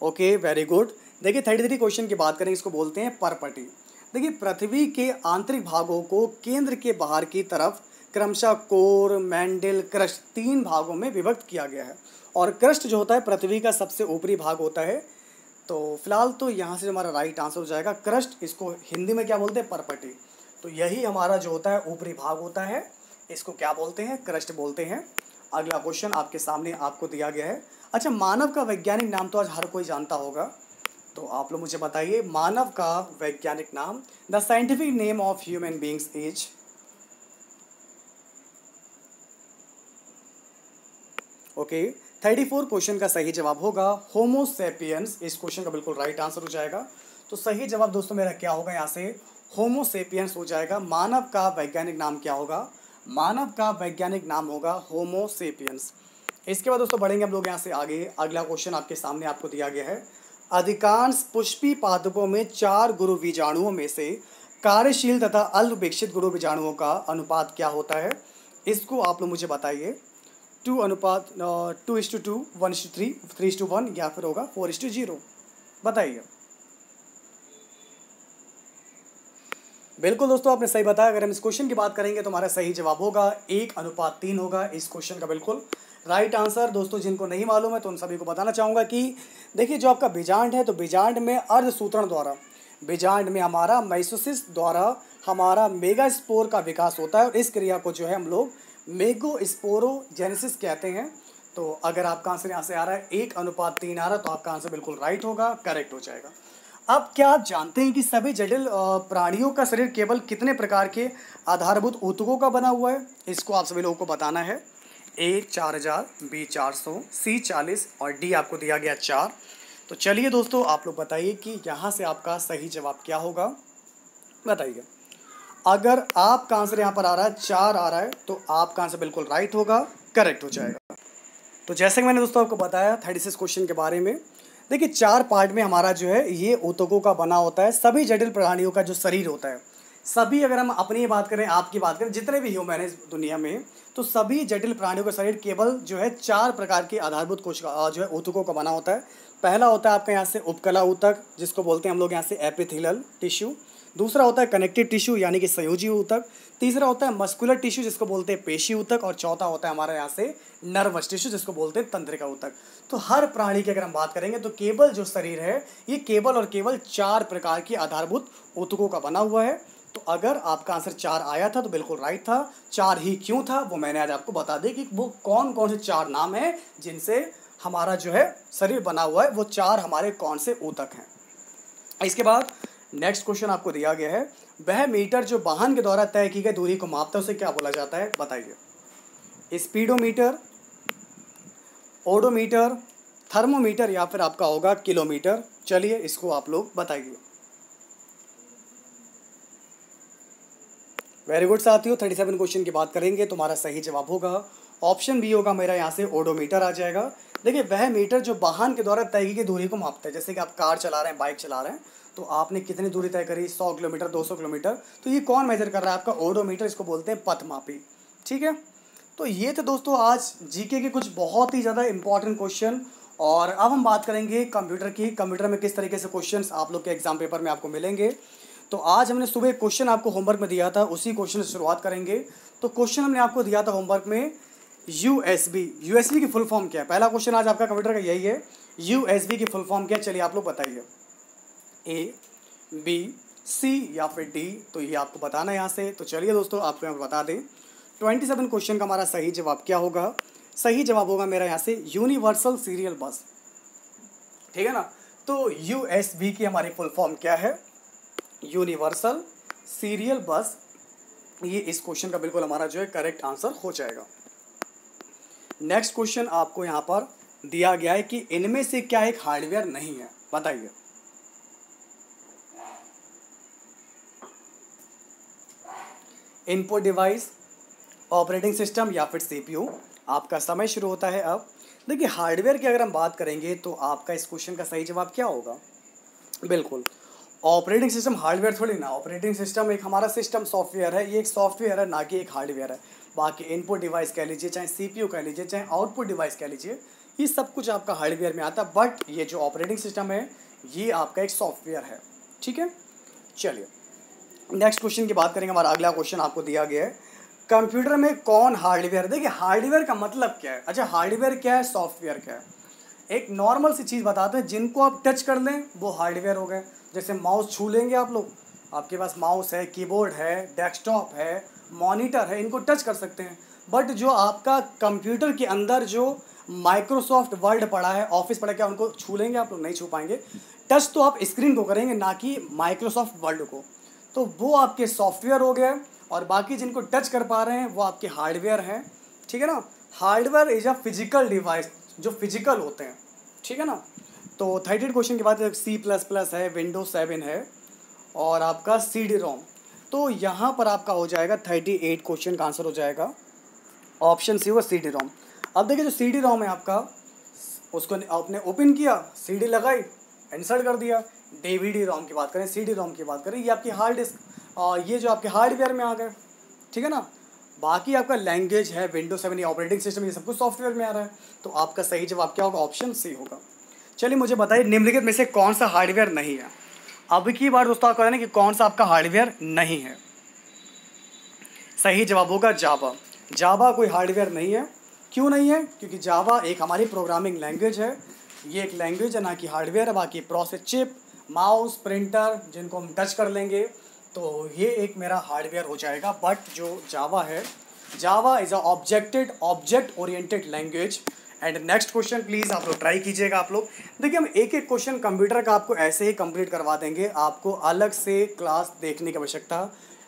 Okay, very good. देखिए 33 क्वेश्चन की बात करें, इसको बोलते हैं परपटी। देखिए पृथ्वी के आंतरिक भागों को केंद्र के बाहर की तरफ क्रमशः कोर, मैंडल, क्रस्ट 3 भागों में विभक्त किया गया है। और क्रस्ट जो होता है पृथ्वी का सबसे ऊपरी भाग होता है। तो फिलहाल तो यहाँ से हमारा राइट आंसर हो जाएगा क्रस्ट। इसको हिंदी में क्या बोलते हैं? परपटी। तो यही हमारा जो होता है ऊपरी भाग होता है, इसको क्या बोलते हैं? क्रस्ट बोलते हैं। अगला क्वेश्चन आपके सामने आपको दिया गया है। अच्छा, मानव का वैज्ञानिक नाम तो आज हर कोई जानता होगा, तो आप लोग मुझे बताइए मानव का वैज्ञानिक नाम। The scientific name of human beings is. Okay, 34 question का सही जवाब होगा होमो सेपियंस। इस क्वेश्चन का बिल्कुल राइट आंसर हो जाएगा। तो सही जवाब दोस्तों मेरा क्या होगा यहाँ से? होमो सेपियंस हो जाएगा। मानव का वैज्ञानिक नाम क्या होगा? मानव का वैज्ञानिक नाम होगा होमो सेपियंस। इसके बाद दोस्तों बढ़ेंगे हम लोग यहाँ से आगे। अगला क्वेश्चन आपके सामने आपको दिया गया है, अधिकांश पुष्पी पादपों में 4 गुरु बीजाणुओं में से कार्यशील तथा अल्प विकसित गुरु बीजाणुओं का अनुपात क्या होता है? इसको आप लोग मुझे बताइए। 2 अनुपात 2:2, 1:3, 3:1 या फिर होगा 4:0। बताइए। बिल्कुल दोस्तों आपने सही बताया। अगर हम इस क्वेश्चन की बात करेंगे तो हमारा सही जवाब होगा 1:3 होगा इस क्वेश्चन का बिल्कुल राइट आंसर। दोस्तों जिनको नहीं मालूम है तो उन सभी को बताना चाहूँगा कि देखिए जो आपका बीजांड है तो बीजांड में अर्धसूत्रण द्वारा, बीजांड में हमारा माइटोसिस द्वारा हमारा मेगास्पोर का विकास होता है और इस क्रिया को जो है हम लोग मेगास्पोरोजेनेसिस कहते हैं। तो अगर आपका आंसर यहाँ से आ रहा है 1:3 आ रहा है तो आपका आंसर बिल्कुल राइट होगा, करेक्ट हो जाएगा। अब क्या आप जानते हैं कि सभी जटिल प्राणियों का शरीर केवल कितने प्रकार के आधारभूत ऊतकों का बना हुआ है? इसको आप सभी लोगों को बताना है। ए 4000, बी 400, सी 40 और डी आपको दिया गया 4। तो चलिए दोस्तों आप लोग बताइए कि यहाँ से आपका सही जवाब क्या होगा, बताइए। अगर आपका आंसर यहाँ पर आ रहा है 4 आ रहा है तो आपका आंसर बिल्कुल राइट होगा, करेक्ट हो जाएगा। तो जैसे कि मैंने दोस्तों आपको बताया 36 क्वेश्चन के बारे में, देखिए 4 पार्ट में हमारा जो है ये ऊतकों का बना होता है। सभी जटिल प्राणियों का जो शरीर होता है, सभी, अगर हम अपनी बात करें, आपकी बात करें, जितने भी ह्यूमन है इस दुनिया में, तो सभी जटिल प्राणियों का शरीर केवल जो है 4 प्रकार के आधारभूत कोशिका जो है ऊतकों का बना होता है। पहला होता है आपका यहाँ से उपकला ऊतक, जिसको बोलते हैं हम लोग यहाँ से एपिथेलियल टिश्यू। दूसरा होता है कनेक्टिव टिश्यू यानी कि संयोजी ऊतक। तीसरा होता है मस्कुलर टिश्यू जिसको बोलते हैं पेशी ऊतक। और चौथा होता है हमारा यहाँ से नर्वस टिश्यू जिसको बोलते हैं तंत्रिका ऊतक। तो हर प्राणी की अगर हम बात करेंगे तो केवल जो शरीर है ये केवल और केवल 4 प्रकार की आधारभूत ऊतकों का बना हुआ है। तो अगर आपका आंसर 4 आया था तो बिल्कुल राइट था। 4 ही क्यों था वो मैंने आज आपको बता दी कि वो कौन कौन से 4 नाम हैं जिनसे हमारा जो है शरीर बना हुआ है, वो 4 हमारे कौन से ऊतक हैं। इसके बाद नेक्स्ट क्वेश्चन आपको दिया गया है, वह मीटर जो वाहन के द्वारा तय की गई दूरी को मापता है उसे क्या बोला जाता है, बताइए। स्पीडोमीटर, ओडोमीटर, थर्मोमीटर या फिर आपका होगा किलोमीटर। चलिए इसको आप लोग बताइए। वेरी गुड साथियों, 37 क्वेश्चन की बात करेंगे, तुम्हारा सही जवाब होगा ऑप्शन बी होगा मेरा यहाँ से ओडोमीटर आ जाएगा। देखिए वह मीटर जो वाहन के द्वारा तय की गई दूरी को मापता है। जैसे कि आप कार चला रहे हैं, बाइक चला रहे हैं, तो आपने कितनी दूरी तय करी, 100 किलोमीटर, 200 किलोमीटर, तो ये कौन मेजर कर रहा है, आपका ओडोमीटर। इसको बोलते हैं पथमापी। ठीक है, तो ये थे दोस्तों आज जीके के कुछ बहुत ही ज़्यादा इंपॉर्टेंट क्वेश्चन। और अब हम बात करेंगे कंप्यूटर की। कंप्यूटर में किस तरीके से क्वेश्चंस आप लोग के एग्जाम पेपर में आपको मिलेंगे। तो आज हमने सुबह एक क्वेश्चन आपको होमवर्क में दिया था, उसी क्वेश्चन से शुरुआत करेंगे। तो क्वेश्चन हमने आपको दिया था होमवर्क में यूएसबी की फुल फॉर्म क्या है। पहला क्वेश्चन आज आपका कंप्यूटर का यही है, यूएसबी की फुल फॉर्म क्या है। चलिए आप लोग बताइए, ए, बी, सी या फिर डी। तो ये आपको बताना है यहाँ से। तो चलिए दोस्तों आपको यहाँ बता दें 27 क्वेश्चन का हमारा सही जवाब क्या होगा। सही जवाब होगा मेरा यहाँ से यूनिवर्सल सीरियल बस। ठीक है ना, तो यूएसबी की हमारी फुल फॉर्म क्या है, यूनिवर्सल सीरियल बस। ये इस क्वेश्चन का बिल्कुल हमारा जो है करेक्ट आंसर हो जाएगा। नेक्स्ट क्वेश्चन आपको यहाँ पर दिया गया है कि इनमें से क्या एक हार्डवेयर नहीं है, बताइए। इनपुट डिवाइस, ऑपरेटिंग सिस्टम या फिर सीपीयू। आपका समय शुरू होता है अब। देखिए हार्डवेयर की अगर हम बात करेंगे तो आपका इस क्वेश्चन का सही जवाब क्या होगा, बिल्कुल ऑपरेटिंग सिस्टम। हार्डवेयर थोड़ी ना, ऑपरेटिंग सिस्टम एक हमारा सिस्टम सॉफ्टवेयर है, ये एक सॉफ्टवेयर है ना कि एक हार्डवेयर है। बाकी इनपुट डिवाइस कह लीजिए, चाहे सीपीयू कह लीजिए, चाहे आउटपुट डिवाइस कह लीजिए, ये सब कुछ आपका हार्डवेयर में आता है। बट ये जो ऑपरेटिंग सिस्टम है ये आपका एक सॉफ्टवेयर है। ठीक है, चलिए नेक्स्ट क्वेश्चन की बात करेंगे। हमारा अगला क्वेश्चन आपको दिया गया है, कंप्यूटर में कौन हार्डवेयर। देखिए हार्डवेयर का मतलब क्या है। अच्छा, हार्डवेयर क्या है, सॉफ्टवेयर क्या है। एक नॉर्मल सी चीज़ बताते हैं, जिनको आप टच कर लें वो हार्डवेयर हो गए। जैसे माउस छू लेंगे आप लोग, आपके पास माउस है, कीबोर्ड है, डेस्कटॉप है, मॉनिटर है, इनको टच कर सकते हैं। बट जो आपका कंप्यूटर के अंदर जो माइक्रोसॉफ्ट वर्ड पड़ा है, ऑफिस पड़ा, क्या उनको छू लेंगे आप लोग, नहीं छू पाएंगे। टच तो आप स्क्रीन को करेंगे, ना कि माइक्रोसॉफ्ट वर्ड को। तो वो आपके सॉफ्टवेयर हो गए। और बाकी जिनको टच कर पा रहे हैं वो आपके हार्डवेयर हैं। ठीक है ना, hardware is a physical device, जो फिजिकल होते हैं। ठीक है ना, तो 38 क्वेश्चन की बात है, C++ है, विंडोज 7 है और आपका CD-ROM। तो यहाँ पर आपका हो जाएगा 38 क्वेश्चन का आंसर हो जाएगा ऑप्शन सी होगा CD-ROM। अब देखिए जो CD-ROM है आपका, उसको आपने ओपन किया, CD लगाई, इंसर्ट कर दिया। DVD-ROM की बात करें, CD-ROM की बात करें, ये आपकी हार्ड डिस्क, ये जो आपके हार्डवेयर में आ गए। ठीक है ना, बाकी आपका लैंग्वेज है विंडोज 7 या ऑपरेटिंग सिस्टम, ये सब कुछ सॉफ्टवेयर में आ रहा है। तो आपका सही जवाब क्या होगा, ऑप्शन सी होगा। चलिए मुझे बताइए निम्नलिखित में से कौन सा हार्डवेयर नहीं है। अब की बार दोस्तों आपको बताना कि कौन सा आपका हार्डवेयर नहीं है। सही जवाब होगा जावा। जावा कोई हार्डवेयर नहीं है। क्यों नहीं है, क्योंकि जावा एक हमारी प्रोग्रामिंग लैंग्वेज है। ये एक लैंग्वेज है, ना कि हार्डवेयर है। बाकी प्रोसेस चिप, माउस, प्रिंटर, जिनको हम टच कर लेंगे, तो ये एक मेरा हार्डवेयर हो जाएगा। बट जो जावा है, जावा is a object oriented language. And next question please आप लोग ट्राई कीजिएगा। आप लोग देखिए, हम एक एक क्वेश्चन कंप्यूटर का आपको ऐसे ही कंप्लीट करवा देंगे। आपको अलग से क्लास देखने की आवश्यकता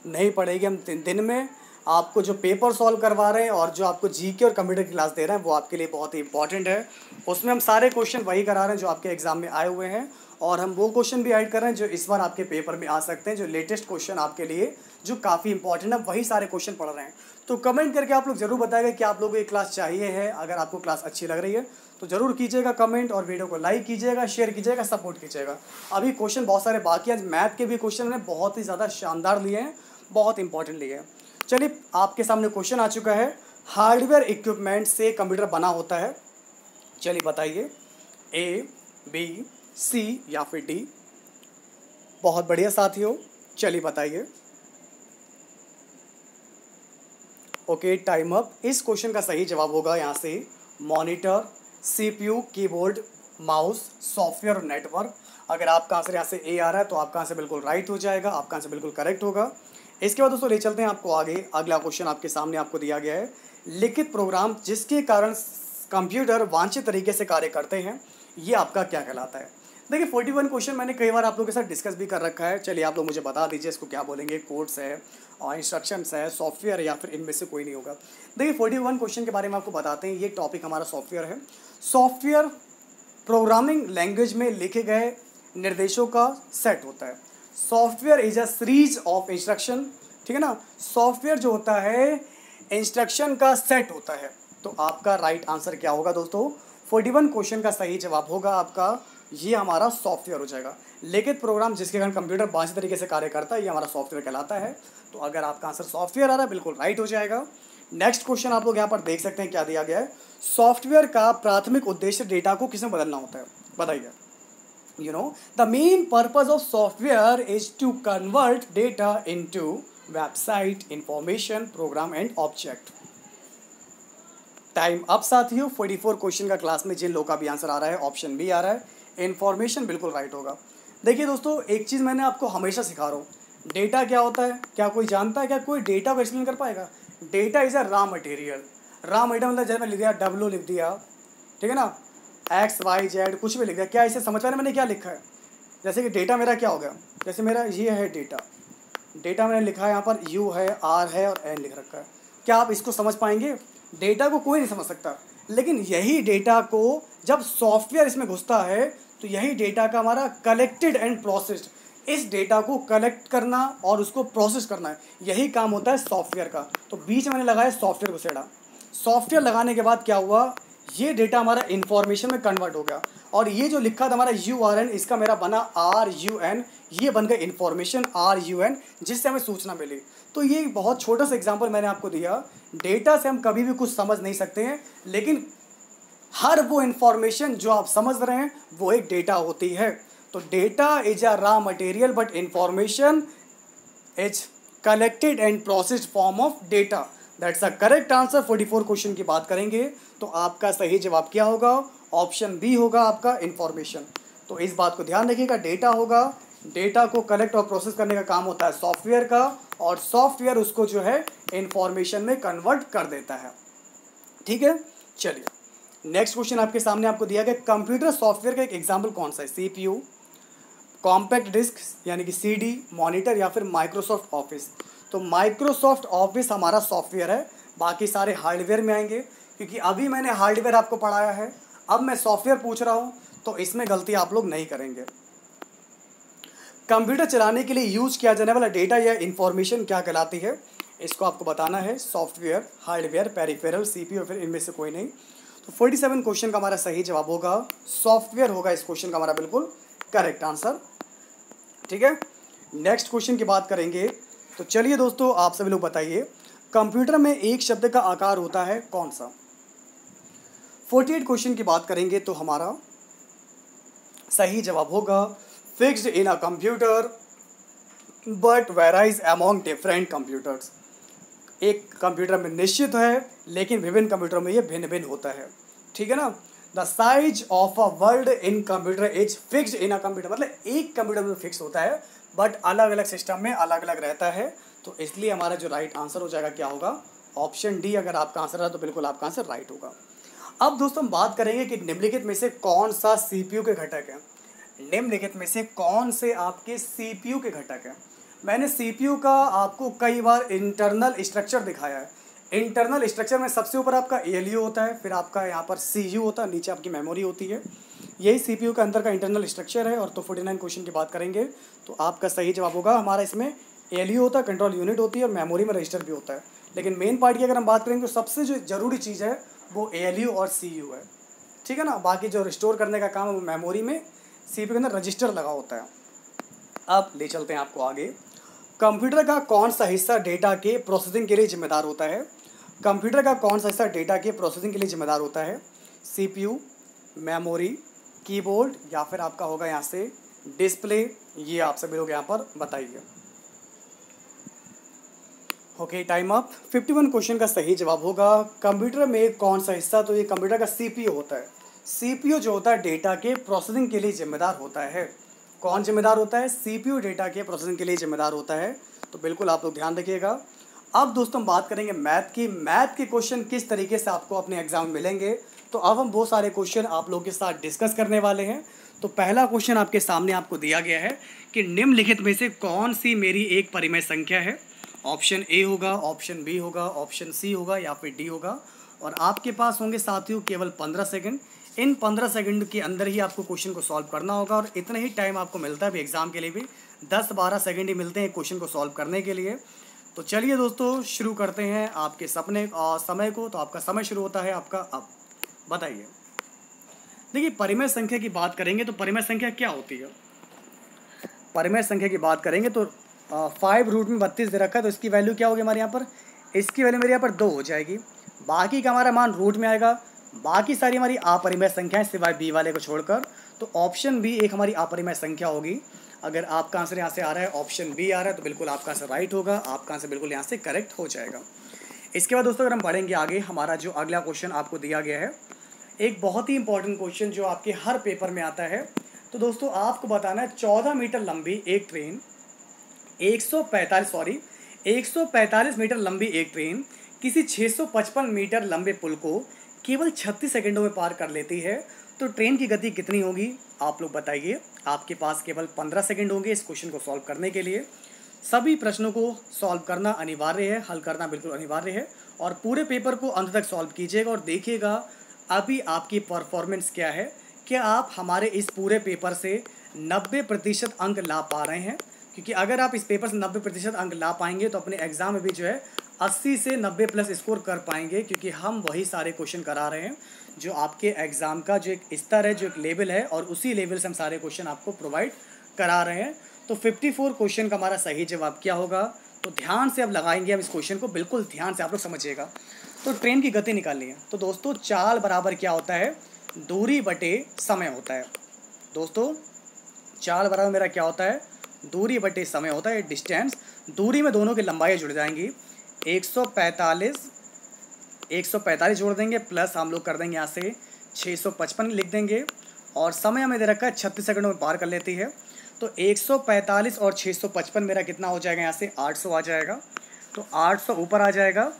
नहीं पड़ेगी। हम दिन में आपको जो पेपर सॉल्व करवा रहे हैं और जो आपको जीके और कंप्यूटर की क्लास दे रहे हैं वो आपके लिए बहुत ही इंपॉर्टेंट है। उसमें हम सारे क्वेश्चन वही करा रहे हैं जो आपके एग्जाम में आए हुए हैं। और हम वो क्वेश्चन भी ऐड कर रहे हैं जो इस बार आपके पेपर में आ सकते हैं, जो लेटेस्ट क्वेश्चन आपके लिए जो काफ़ी इंपॉर्टेंट है, वही सारे क्वेश्चन पढ़ रहे हैं। तो कमेंट करके आप लोग जरूर बताएगा कि आप लोगों को ये क्लास चाहिए है। अगर आपको क्लास अच्छी लग रही है तो जरूर कीजिएगा कमेंट, और वीडियो को लाइक कीजिएगा, शेयर कीजिएगा, सपोर्ट कीजिएगा। अभी क्वेश्चन बहुत सारे बाकी हैं, मैथ के भी क्वेश्चन मैंने बहुत ही ज़्यादा शानदार लिए हैं, बहुत इंपॉर्टेंट लिए हैं। चलिए आपके सामने क्वेश्चन आ चुका है, हार्डवेयर इक्विपमेंट से कंप्यूटर बना होता है, चलिए बताइए ए, बी, सी या फिर डी। बहुत बढ़िया साथियों, चलिए बताइए। Okay, time up. इस क्वेश्चन का सही जवाब होगा यहाँ से monitor, CPU, keyboard, mouse, software और नेटवर्क। अगर आपका आंसर यहाँ से ए आ रहा है तो आपका आंसर बिल्कुल राइट हो जाएगा, आपका आंसर बिल्कुल करेक्ट होगा। इसके बाद दोस्तों ले चलते हैं आपको आगे। अगला क्वेश्चन आपके सामने आपको दिया गया है, लिखित प्रोग्राम जिसके कारण कंप्यूटर वांछित तरीके से कार्य करते हैं, ये आपका क्या कहलाता है। देखिए 41 क्वेश्चन मैंने कई बार आप लोगों के साथ डिस्कस भी कर रखा है। चलिए आप लोग मुझे बता दीजिए इसको क्या बोलेंगे, कोड्स है और इंस्ट्रक्शंस है, सॉफ्टवेयर, या फिर इनमें से कोई नहीं होगा। देखिए 41 क्वेश्चन के बारे में आपको बताते हैं। ये टॉपिक हमारा सॉफ्टवेयर है। सॉफ्टवेयर प्रोग्रामिंग लैंग्वेज में लिखे गए निर्देशों का सेट होता है। Software is a series of instruction, ठीक है ना। सॉफ्टवेयर जो होता है इंस्ट्रक्शन का सेट होता है। तो आपका राइट आंसर क्या होगा दोस्तों, 41 क्वेश्चन का सही जवाब होगा आपका, ये हमारा सॉफ्टवेयर हो जाएगा। लिखित प्रोग्राम जिसके कारण कंप्यूटर बांझ तरीके से कार्य करता है, ये हमारा सॉफ्टवेयर कहलाता है। तो अगर आपका आंसर सॉफ्टवेयर आ रहा है बिल्कुल राइट हो जाएगा। नेक्स्ट क्वेश्चन आप लोग यहाँ पर देख सकते हैं क्या दिया गया है, सॉफ्टवेयर का प्राथमिक उद्देश्य डेटा को किसमें बदलना होता है, बताइए। You know, the main purpose of software is to convert data into website, information, program and object. Time अब साथियों 44 क्वेश्चन का क्लास में जिन लोगों का भी आंसर आ रहा है, ऑप्शन बी आ रहा है, इन्फॉर्मेशन बिल्कुल राइट होगा। देखिए दोस्तों, एक चीज़ मैंने आपको हमेशा सिखा रहा हूँ, डेटा क्या होता है, क्या कोई जानता है, क्या कोई डेटा को एक्सप्लेन कर पाएगा। Data is a raw material. Raw material मतलब जैसे मैं लिख दिया डब्ल्यू लिख दिया, ठीक है ना, एक्स वाई जेड कुछ भी लिख दिया, क्या इसे समझ पा रहे मैंने क्या लिखा है। जैसे कि डेटा मेरा क्या हो गया, जैसे मेरा ये है डेटा, डेटा मैंने लिखा है यहाँ पर यू है, आर है और एन लिख रखा है। क्या आप इसको समझ पाएंगे। डेटा को कोई नहीं समझ सकता, लेकिन यही डेटा को जब सॉफ्टवेयर इसमें घुसता है तो यही डेटा का हमारा कलेक्टेड एंड प्रोसेस्ड, इस डेटा को कलेक्ट करना और उसको प्रोसेस करना है, यही काम होता है सॉफ्टवेयर का। तो बीच में मैंने लगाया सॉफ्टवेयर घुसेड़ा। सॉफ्टवेयर लगाने के बाद क्या हुआ, ये डेटा हमारा इन्फॉर्मेशन में कन्वर्ट हो गया, और ये जो लिखा था हमारा URN, इसका मेरा बना RUN, ये बन गया इन्फॉर्मेशन RUN, जिससे हमें सूचना मिली। तो ये बहुत छोटा सा एग्जांपल मैंने आपको दिया। डेटा से हम कभी भी कुछ समझ नहीं सकते हैं, लेकिन हर वो इन्फॉर्मेशन जो आप समझ रहे हैं वो एक डेटा होती है। तो data is a raw material but information is collected and processed form of data. That's a correct answer. 44 question की बात करेंगे तो आपका सही जवाब क्या होगा, ऑप्शन बी होगा आपका इन्फॉर्मेशन। तो इस बात को ध्यान रखिएगा, डेटा होगा, डेटा को कलेक्ट और प्रोसेस करने का काम होता है सॉफ्टवेयर का, और सॉफ्टवेयर उसको जो है इन्फॉर्मेशन में कन्वर्ट कर देता है। ठीक है, चलिए नेक्स्ट क्वेश्चन आपके सामने आपको दिया गया, कंप्यूटर सॉफ्टवेयर का एक एग्जाम्पल कौन सा है, CPU, कॉम्पैक्ट डिस्क यानी कि CD, मॉनिटर या फिर माइक्रोसॉफ्ट ऑफिस। तो माइक्रोसॉफ्ट ऑफिस हमारा सॉफ्टवेयर है, बाकी सारे हार्डवेयर में आएंगे, क्योंकि अभी मैंने हार्डवेयर आपको पढ़ाया है, अब मैं सॉफ्टवेयर पूछ रहा हूँ, तो इसमें गलती आप लोग नहीं करेंगे। कंप्यूटर चलाने के लिए यूज किया जाने वाला डेटा या इंफॉर्मेशन क्या कहलाती है, इसको आपको बताना है। सॉफ्टवेयर, हार्डवेयर, पेरिफेरल, CPU, फिर इनमें से कोई नहीं। तो 47 क्वेश्चन का हमारा सही जवाब होगा सॉफ्टवेयर होगा, इस क्वेश्चन का हमारा बिल्कुल करेक्ट आंसर। ठीक है, नेक्स्ट क्वेश्चन की बात करेंगे। तो चलिए दोस्तों, आप सभी लोग बताइए, कंप्यूटर में एक शब्द का आकार होता है कौन सा। 48 क्वेश्चन की बात करेंगे तो हमारा सही जवाब होगा fixed in a computer but varies among different computers. एक कंप्यूटर में निश्चित है, लेकिन विभिन्न कंप्यूटरों में ये भिन्न भिन्न होता है। ठीक है ना, the size of a word in computer is fixed in a computer, मतलब एक कंप्यूटर में फिक्स होता है, बट अलग अलग सिस्टम में अलग अलग रहता है। तो इसलिए हमारा जो राइट आंसर हो जाएगा क्या होगा, ऑप्शन डी। अगर आपका आंसर है तो बिल्कुल आपका आंसर राइट होगा। अब दोस्तों हम बात करेंगे कि निम्नलिखित में से कौन सा CPU के घटक है। निम्नलिखित में से कौन से आपके CPU के घटक हैं। मैंने CPU का आपको कई बार इंटरनल स्ट्रक्चर दिखाया है। इंटरनल स्ट्रक्चर में सबसे ऊपर आपका ALU होता है, फिर आपका यहाँ पर CU होता है, नीचे आपकी मेमोरी होती है, यही CPU का अंदर का इंटरनल स्ट्रक्चर है। और तो 49 क्वेश्चन की बात करेंगे तो आपका सही जवाब होगा हमारा इसमें ALU होता है, कंट्रोल यूनिट होती है और मेमोरी में रजिस्टर भी होता है। लेकिन मेन पार्ट की अगर हम बात करेंगे तो सबसे जो ज़रूरी चीज़ है वो ALU और CU है, ठीक है ना। बाकी जो रिस्टोर करने का काम है वो मेमोरी में CPU के अंदर रजिस्टर लगा होता है। अब ले चलते हैं आपको आगे। कंप्यूटर का कौन सा हिस्सा डेटा के प्रोसेसिंग के लिए जिम्मेदार होता है? कंप्यूटर का कौन सा हिस्सा डेटा के प्रोसेसिंग के लिए जिम्मेदार होता है? CPU, मेमोरी, कीबोर्ड या फिर आपका होगा यहाँ से डिस्प्ले। ये आप सभी लोग यहाँ पर बताइए। Okay, time up. 51 क्वेश्चन का सही जवाब होगा कंप्यूटर में कौन सा हिस्सा, तो ये कंप्यूटर का CPU होता है। CPU जो होता है डेटा के प्रोसेसिंग के लिए जिम्मेदार होता है। कौन जिम्मेदार होता है? CPU डेटा के प्रोसेसिंग के लिए जिम्मेदार होता है। तो बिल्कुल आप लोग ध्यान रखिएगा। अब दोस्तों हम बात करेंगे मैथ की। मैथ के क्वेश्चन किस तरीके से आपको अपने एग्जाम में मिलेंगे, तो अब हम बहुत सारे क्वेश्चन आप लोगों के साथ डिस्कस करने वाले हैं। तो पहला क्वेश्चन आपके सामने आपको दिया गया है कि निम्नलिखित में से कौन सी मेरी एक परिमेय संख्या है? ऑप्शन ए होगा, ऑप्शन बी होगा, ऑप्शन सी होगा या फिर डी होगा। और आपके पास होंगे साथियों केवल 15 सेकंड। इन 15 सेकंड के अंदर ही आपको क्वेश्चन को सॉल्व करना होगा और इतना ही टाइम आपको मिलता है भी एग्जाम के लिए भी 10-12 सेकंड ही मिलते हैं क्वेश्चन को सॉल्व करने के लिए। तो चलिए दोस्तों शुरू करते हैं आपके सपने और समय को। तो आपका समय शुरू होता है आपका अब। बताइए। देखिए, परिमेय संख्या की बात करेंगे तो परिमेय संख्या क्या होती है? परिमेय संख्या की बात करेंगे तो 5√32 दे रखा है, तो इसकी वैल्यू क्या होगी हमारे यहाँ पर? इसकी वैल्यू मेरे यहाँ पर 2 हो जाएगी। बाकी का हमारा मान रूट में आएगा। बाकी सारी हमारी अपरिमेय संख्याएं सिवाय बी वाले को छोड़कर। तो ऑप्शन बी एक हमारी अपरिमेय संख्या होगी। अगर आपका आंसर यहाँ से आ रहा है ऑप्शन बी आ रहा है तो बिल्कुल आपका आंसर राइट होगा, आपका आंसर बिल्कुल यहाँ से करेक्ट हो जाएगा। इसके बाद दोस्तों अगर हम बढ़ेंगे आगे, हमारा जो अगला क्वेश्चन आपको दिया गया है एक बहुत ही इंपॉर्टेंट क्वेश्चन जो आपके हर पेपर में आता है। तो दोस्तों आपको बताना है 14 मीटर लंबी एक ट्रेन 145 मीटर लंबी एक ट्रेन किसी 655 मीटर लंबे पुल को केवल 36 सेकंडों में पार कर लेती है, तो ट्रेन की गति कितनी होगी? आप लोग बताइए। आपके पास केवल 15 सेकंड होंगे इस क्वेश्चन को सॉल्व करने के लिए। सभी प्रश्नों को सॉल्व करना अनिवार्य है, हल करना बिल्कुल अनिवार्य है और पूरे पेपर को अंत तक सॉल्व कीजिएगा और देखिएगा अभी आपकी परफॉर्मेंस क्या है। क्या आप हमारे इस पूरे पेपर से 90% अंक ला पा रहे हैं? क्योंकि अगर आप इस पेपर से 90% अंक ला पाएंगे तो अपने एग्जाम में भी जो है 80 से 90 प्लस स्कोर कर पाएंगे, क्योंकि हम वही सारे क्वेश्चन करा रहे हैं जो आपके एग्ज़ाम का जो एक स्तर है, जो एक लेवल है, और उसी लेवल से हम सारे क्वेश्चन आपको प्रोवाइड करा रहे हैं। तो 54 क्वेश्चन का हमारा सही जवाब क्या होगा? तो ध्यान से अब लगाएंगे हम इस क्वेश्चन को, बिल्कुल ध्यान से आप लोग समझिएगा। तो ट्रेन की गति निकालनी है तो दोस्तों चाल बराबर क्या होता है? दूरी बटे समय होता है। दोस्तों चाल बराबर मेरा क्या होता है? दूरी बटे समय होता है, डिस्टेंस। दूरी में दोनों की लंबाई जुड़ जाएंगी। 145 जोड़ देंगे प्लस हम लोग कर देंगे यहाँ से 655 लिख देंगे और समय हमें दे रखा है 36 सेकंडों में पार कर लेती है। तो 145 और 655 मेरा कितना हो जाएगा? यहाँ से 800 आ जाएगा। तो 800 ऊपर आ जाएगा,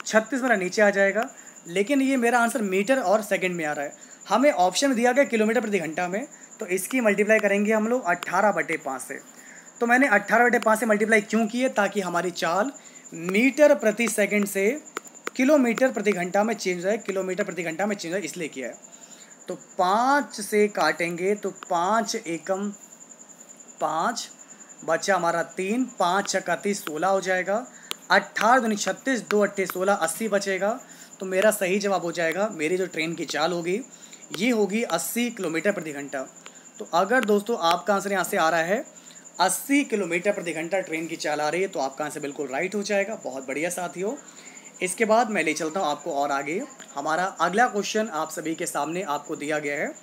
36 मेरा नीचे आ जाएगा। लेकिन ये मेरा आंसर मीटर और सेकंड में आ रहा है। हमें ऑप्शन में दिया गया किलोमीटर प्रति घंटा में, तो इसकी मल्टीप्लाई करेंगे हम लोग 18/5 से। तो मैंने 18/5 से मल्टीप्लाई क्यों किए? ताकि हमारी चाल मीटर प्रति सेकंड से किलोमीटर प्रति घंटा में चेंज हो जाए, किलोमीटर प्रति घंटा में चेंज हो जाए, इसलिए किया है। तो 5 से काटेंगे तो 5 एकम 5 बचा हमारा 3, 5 छक्का 30, 16 हो जाएगा। 18 दूनी 36, 2 अट्ठे 16, 80 बचेगा। तो मेरा सही जवाब हो जाएगा, मेरी जो ट्रेन की चाल होगी ये होगी 80 किलोमीटर प्रति घंटा। तो अगर दोस्तों आपका आंसर यहाँ से आ रहा है 80 किलोमीटर प्रति घंटा ट्रेन की चाल आ रही है, तो आपका आंसर बिल्कुल राइट हो जाएगा। बहुत बढ़िया साथियों। इसके बाद मैं ले चलता हूँ आपको और आगे। हमारा अगला क्वेश्चन आप सभी के सामने आपको दिया गया है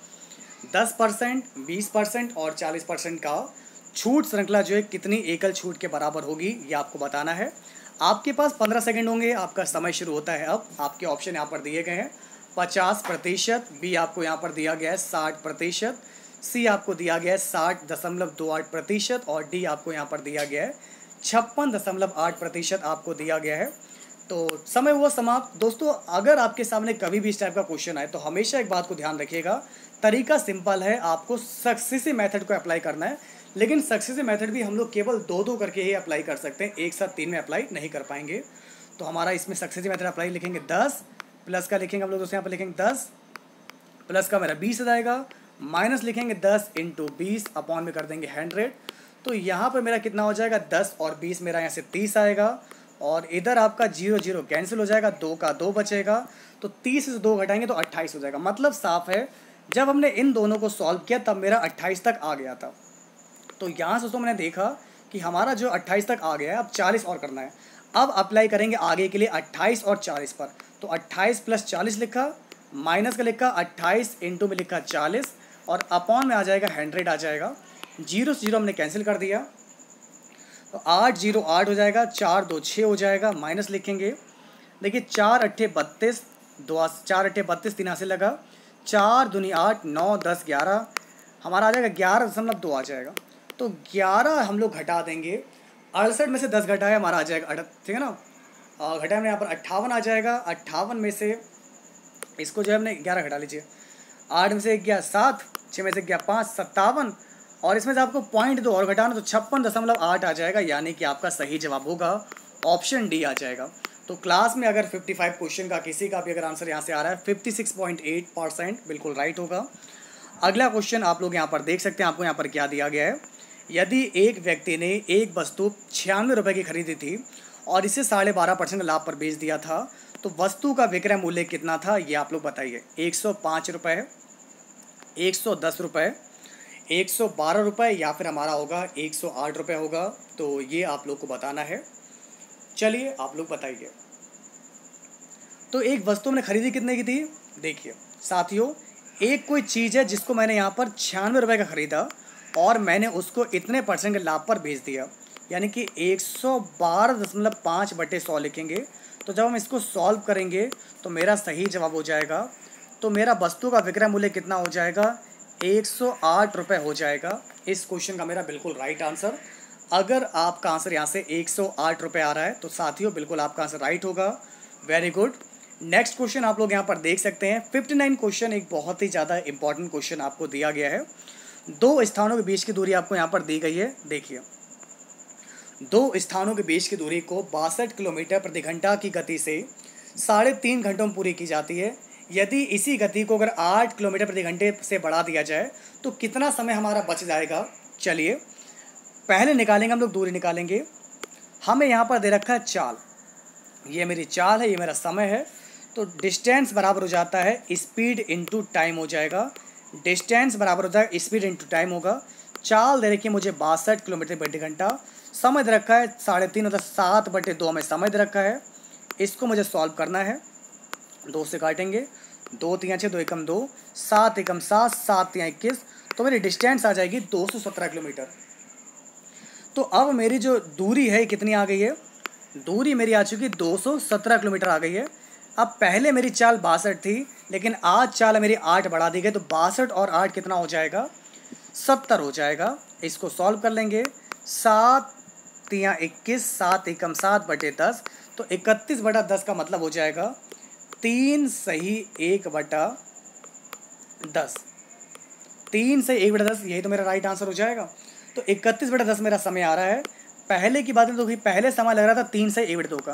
10%, 20% और 40% का छूट श्रृंखला जो है कितनी एकल छूट के बराबर होगी, ये आपको बताना है। आपके पास 15 सेकंड होंगे, आपका समय शुरू होता है अब। आपके ऑप्शन यहाँ पर दिए गए हैं 50%, बी आपको यहाँ पर दिया गया है 60%, सी आपको दिया गया है 60.28% और डी आपको यहाँ पर दिया गया है 56.8% आपको दिया गया है। तो समय हुआ समाप्त। दोस्तों अगर आपके सामने कभी भी इस टाइप का क्वेश्चन आए तो हमेशा एक बात को ध्यान रखिएगा, तरीका सिंपल है, आपको सक्सेसिव मेथड को अप्लाई करना है। लेकिन सक्सेसिव मेथड भी हम लोग केवल 2-2 करके ही अप्लाई कर सकते हैं, एक साथ 3 में अप्लाई नहीं कर पाएंगे। तो हमारा इसमें सक्सेसिव मेथड अप्लाई लिखेंगे 10 प्लस का लिखेंगे हम लोग दोस्तों यहाँ पर लिखेंगे 10 प्लस का मेरा 20 आ जाएगा, माइनस लिखेंगे 10 इंटू 20 अपॉन में कर देंगे 100। तो यहाँ पर मेरा कितना हो जाएगा 10 और 20 मेरा यहाँ से 30 आएगा और इधर आपका 0 0 कैंसिल हो जाएगा, 2 का 2 बचेगा। तो 30 से 2 घटाएंगे तो 28 हो जाएगा। मतलब साफ है, जब हमने इन दोनों को सॉल्व किया तब मेरा 28 तक आ गया था। तो यहाँ से तो मैंने देखा कि हमारा जो 28 तक आ गया है, अब 40 और करना है। अब अप्लाई करेंगे आगे के लिए 28 और 40 पर। तो 28 प्लस 40 लिखा, माइनस का लिखा 28 इंटू में लिखा 40 और अपॉन में आ जाएगा 100 आ जाएगा। 0 से 0 हमने कैंसिल कर दिया, तो 8 0 8 हो जाएगा, 4 2 6 हो जाएगा, माइनस लिखेंगे। देखिए 4 अट्ठे 32, 4 अट्ठे 32, 3 से लगा, 4 दूनी 8, 9 10 11, हमारा आ जाएगा 11.2 आ जाएगा। तो 11 हम लोग घटा देंगे, 68 में से 10 घटाया हमारा आ जाएगा ठीक है ना, घटाया हमने यहाँ पर 58 आ जाएगा। 58 में से इसको जो है हमने 11 घटा लीजिए, 8 में से गया 7, 6 में से गया 5, 57 और इसमें से आपको पॉइंट 2 और घटाना तो 56.8 आ जाएगा। यानी कि आपका सही जवाब होगा ऑप्शन डी आ जाएगा। तो क्लास में अगर 55 क्वेश्चन का किसी का भी अगर आंसर यहाँ से आ रहा है 56.8% बिल्कुल राइट होगा। अगला क्वेश्चन आप लोग यहाँ पर देख सकते हैं, आपको यहाँ पर क्या दिया गया है। यदि एक व्यक्ति ने एक वस्तु 96 रुपये की खरीदी थी और इसे 12.5% लाभ पर बेच दिया था, तो वस्तु का विक्रय मूल्य कितना था ये आप लोग बताइए। 105 रुपये, 110 रुपये, 112 रुपये या फिर हमारा होगा 108 रुपये होगा। तो ये आप लोग को बताना है। चलिए आप लोग बताइए। तो एक वस्तु मैंने खरीदी कितने की थी, देखिए साथियों, एक कोई चीज़ है जिसको मैंने यहाँ पर 96 रुपये का ख़रीदा और मैंने उसको इतने परसेंट के लाभ पर बेच दिया, यानी कि 112.5/100 लिखेंगे। तो जब हम इसको सॉल्व करेंगे तो मेरा सही जवाब हो जाएगा। तो मेरा वस्तु का विक्रय मूल्य कितना हो जाएगा, 108 रुपये हो जाएगा। इस क्वेश्चन का मेरा बिल्कुल राइट आंसर। अगर आपका आंसर यहाँ से 108 रुपये आ रहा है तो साथियों बिल्कुल आपका आंसर राइट होगा। Very good. नेक्स्ट क्वेश्चन आप लोग यहाँ पर देख सकते हैं। 59 क्वेश्चन एक बहुत ही ज़्यादा इंपॉर्टेंट क्वेश्चन आपको दिया गया है। दो स्थानों के बीच की दूरी आपको यहाँ पर दी गई है। देखिए, दो स्थानों के बीच की दूरी को 62 किलोमीटर प्रति घंटा की गति से 3.5 घंटों में पूरी की जाती है। यदि इसी गति को अगर 8 किलोमीटर प्रति घंटे से बढ़ा दिया जाए तो कितना समय हमारा बच जाएगा। चलिए पहले निकालेंगे, हम लोग दूरी निकालेंगे। हमें यहाँ पर दे रखा है चाल, ये मेरी चाल है, ये मेरा समय है। तो डिस्टेंस बराबर हो जाता है स्पीड इंटू टाइम हो जाएगा। डिस्टेंस बराबर होता है स्पीड इंटू टाइम होगा। चाल दे रखी है मुझे 62 किलोमीटर प्रति घंटा। समय दे रखा है 3.5 मतलब 7/2 में समय दे रखा है। इसको मुझे सॉल्व करना है। 2 से काटेंगे, 2 3 6, 2 एकम 2, 7 एकम 7, 7 3 21। तो मेरी डिस्टेंस आ जाएगी 217 किलोमीटर। तो अब मेरी जो दूरी है कितनी आ गई है, दूरी मेरी आ चुकी 217 किलोमीटर आ गई है। अब पहले मेरी चाल 62 थी, लेकिन आज चाल मेरी 8 बढ़ा दी गई। तो 62 और 8 कितना हो जाएगा, 70 हो जाएगा। इसको सॉल्व कर लेंगे। 7 3 21, 7 एकम 7/10। तो 31/10 का मतलब हो जाएगा 3 सही 1/10। 3 से 1/10, यही तो मेरा राइट आंसर हो जाएगा। तो 31/10 मेरा समय आ रहा है। पहले की बात है तो पहले समय लग रहा था 3 से 1/2 का।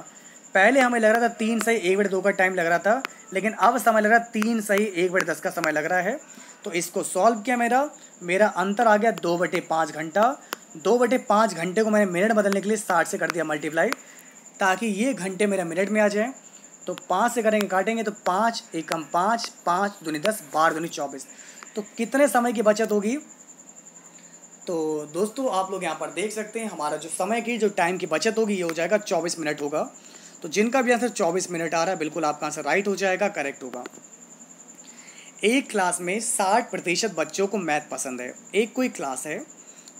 पहले हमें लग रहा था 3 से 1/2 का टाइम लग रहा था, लेकिन अब समय लग रहा है 3 से 1/10 का समय लग रहा है। तो इसको सॉल्व किया, मेरा अंतर आ गया 2/5 घंटा। 2/5 घंटे को मैंने मिनट बदलने के लिए 60 से कर दिया मल्टीप्लाई, ताकि ये घंटे मेरा मिनट में आ जाए। तो 5 से करेंगे, काटेंगे तो 5 एकम 5, 5 दूनी 10, 12 दूनी 24। तो कितने समय की बचत होगी। तो दोस्तों आप लोग यहाँ पर देख सकते हैं हमारा जो समय की जो टाइम की बचत होगी ये हो जाएगा 24 मिनट होगा। तो जिनका भी आंसर 24 मिनट आ रहा है बिल्कुल आपका आंसर राइट हो जाएगा, करेक्ट होगा। एक क्लास में 60% बच्चों को मैथ पसंद है। एक कोई क्लास है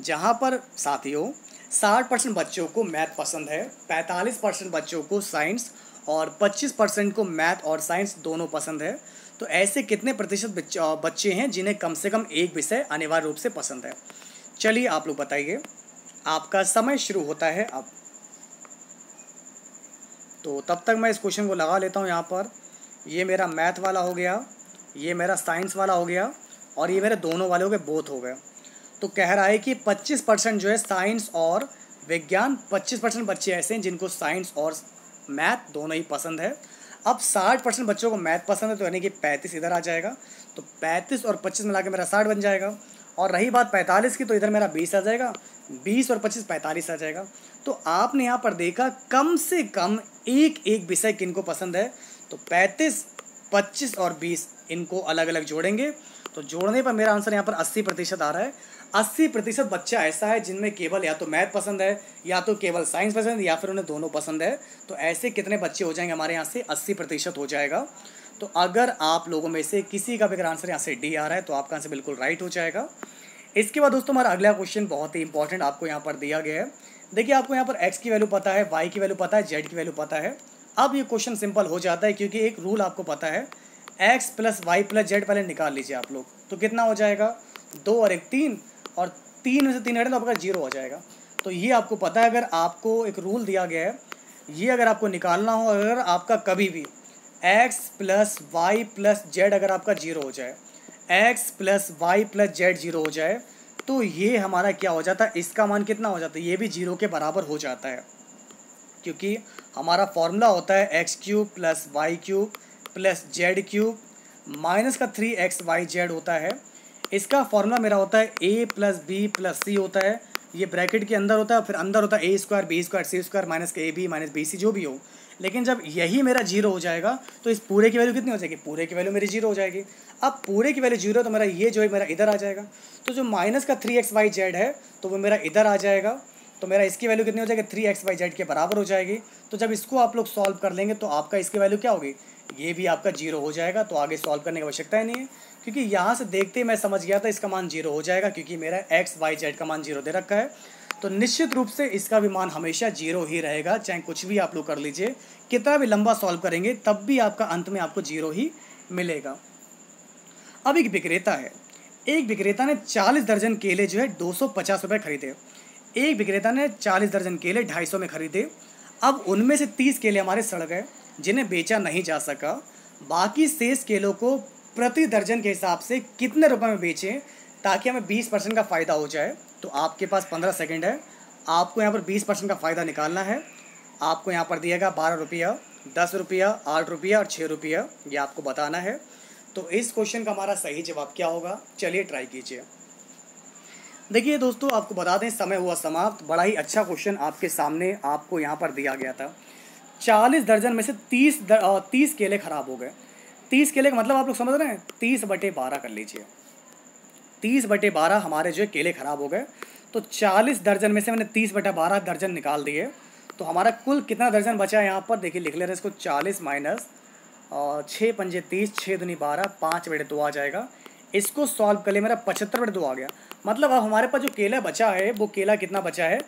जहाँ पर साथियों 60% बच्चों को मैथ पसंद है, 45% बच्चों को साइंस और 25% को मैथ और साइंस दोनों पसंद है। तो ऐसे कितने प्रतिशत बच्चे हैं जिन्हें कम से कम एक विषय अनिवार्य रूप से पसंद है। चलिए आप लोग बताइए। आपका समय शुरू होता है अब। तो तब तक मैं इस क्वेश्चन को लगा लेता हूँ यहाँ पर। ये मेरा मैथ वाला हो गया, ये मेरा साइंस वाला हो गया और ये मेरे दोनों वाले हो गए, बोथ हो गए। तो कह रहा है कि 25% जो है साइंस और विज्ञान, 25% बच्चे ऐसे हैं जिनको साइंस और मैथ दोनों ही पसंद है। अब 60% बच्चों को मैथ पसंद है, तो यानी कि 35 इधर आ जाएगा, तो 35 और 25 मिला के मेरा 60 बन जाएगा। और रही बात 45 की, तो इधर मेरा 20 आ जाएगा, 20 और 25 45 आ जाएगा। तो आपने यहाँ पर देखा कम से कम एक एक विषय किनको पसंद है, तो 35, 25 और 20 इनको अलग अलग जोड़ेंगे, तो जोड़ने पर मेरा आंसर यहाँ पर 80% आ रहा है। 80% बच्चा ऐसा है जिनमें केवल या तो मैथ पसंद है, या तो केवल साइंस पसंद है, या फिर उन्हें दोनों पसंद है। तो ऐसे कितने बच्चे हो जाएंगे हमारे यहाँ से? 80% हो जाएगा। तो अगर आप लोगों में से किसी का भी अगर आंसर यहाँ से डी आ रहा है, तो आपका आंसर बिल्कुल राइट हो जाएगा। इसके बाद दोस्तों हमारा अगला क्वेश्चन बहुत ही इंपॉर्टेंट आपको यहाँ पर दिया गया है। देखिए, आपको यहाँ पर एक्स की वैल्यू पता है, वाई की वैल्यू पता है, जेड की वैल्यू पता है। अब ये क्वेश्चन सिंपल हो जाता है, क्योंकि एक रूल आपको पता है, x plus y plus z पहले निकाल लीजिए आप लोग, तो कितना हो जाएगा? 2 और 1 3, और 3 में से 3 हटे तो आपका 0 हो जाएगा। तो ये आपको पता है। अगर आपको एक रूल दिया गया है, ये अगर आपको निकालना हो, अगर आपका कभी भी x plus y plus z अगर आपका 0 हो जाए, x plus y plus z 0 हो जाए, तो ये हमारा क्या हो जाता है? इसका मान कितना हो जाता है? ये भी 0 के बराबर हो जाता है, क्योंकि हमारा फॉर्मूला होता है x cube plus y cube plus z cube minus का 3xyz होता है। इसका फॉर्मूला मेरा होता है a प्लस बी प्लस सी होता है, ये ब्रैकेट के अंदर होता है, फिर अंदर होता है a square B square C square minus के A B minus B C जो भी हो। लेकिन जब यही मेरा 0 हो जाएगा, तो इस पूरे की वैल्यू कितनी हो जाएगी? पूरे की वैल्यू मेरी 0 हो जाएगी। अब पूरे की वैल्यू 0, तो मेरा ये जो है मेरा इधर आ जाएगा, तो जो माइनस का 3xyz है तो वो मेरा इधर आ जाएगा, तो मेरा इसकी वैल्यू कितनी हो जाएगी? 3xyz के बराबर हो जाएगी। तो जब इसको आप लोग सॉल्व कर लेंगे, तो आपका इसकी वैल्यू क्या होगी? ये भी आपका 0 हो जाएगा। तो आगे सॉल्व करने की आवश्यकता ही नहीं है, क्योंकि यहाँ से देखते ही मैं समझ गया था इसका मान 0 हो जाएगा, क्योंकि मेरा xyz का मान 0 दे रखा है। तो निश्चित रूप से इसका भी मान हमेशा 0 ही रहेगा, चाहे कुछ भी आप लोग कर लीजिए, कितना भी लंबा सॉल्व करेंगे तब भी आपका अंत में आपको 0 ही मिलेगा। अब एक विक्रेता है, एक विक्रेता ने 40 दर्जन केले जो है 250 रुपये खरीदे। एक विक्रेता ने 40 दर्जन केले 250 में खरीदे। अब उनमें से 30 केले हमारे सड़ गए, जिन्हें बेचा नहीं जा सका। बाकी शेष केलों को प्रति दर्जन के हिसाब से कितने रुपए में बेचें ताकि हमें 20% का फ़ायदा हो जाए? तो आपके पास 15 सेकंड है, आपको यहाँ पर 20% का फ़ायदा निकालना है। आपको यहाँ पर दिएगा 12 रुपया, 10 रुपया, 8 रुपया और 6 रुपया, ये आपको बताना है। तो इस क्वेश्चन का हमारा सही जवाब क्या होगा? चलिए ट्राई कीजिए। देखिए दोस्तों, आपको बता दें समय हुआ समाप्त। बड़ा ही अच्छा क्वेश्चन आपके सामने आपको यहाँ पर दिया गया था। 40 दर्जन में से 30 केले खराब हो गए। 30 केले का मतलब आप लोग समझ रहे हैं, 30/12 कर लीजिए। 30/12 हमारे जो है केले खराब हो गए। तो 40 दर्जन में से मैंने 30/12 दर्जन निकाल दिए, तो हमारा कुल कितना दर्जन बचा है यहाँ पर? देखिए लिख ले रहे हैं इसको, 40 माइनस 6 पंजे 30, 6 दूनी 12, 5/2 आ जाएगा। इसको सॉल्व कर ले, मेरा 75/2 आ गया। मतलब अब हमारे पास जो केला बचा है, वो केला कितना बचा है?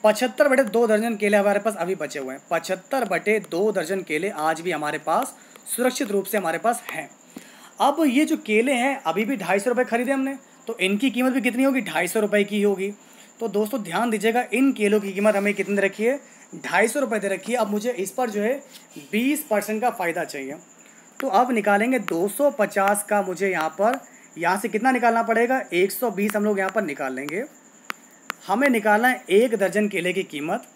75/2 दर्जन केले हमारे पास अभी बचे हुए हैं। 75/2 दर्जन केले आज भी हमारे पास सुरक्षित रूप से हमारे पास हैं। अब ये जो केले हैं अभी भी 250 रुपये खरीदे हमने, तो इनकी कीमत भी कितनी होगी? 250 रुपये की होगी। तो दोस्तों ध्यान दीजिएगा, इन केलों की कीमत हमें कितनी दे रखी है? 250 रुपये दे रखी है। अब मुझे इस पर जो है 20% का फ़ायदा चाहिए। तो अब निकालेंगे 250 का, मुझे यहाँ से कितना निकालना पड़ेगा? 120 हम लोग यहाँ पर निकाल लेंगे। हमें निकालना है 1 दर्जन केले की कीमत।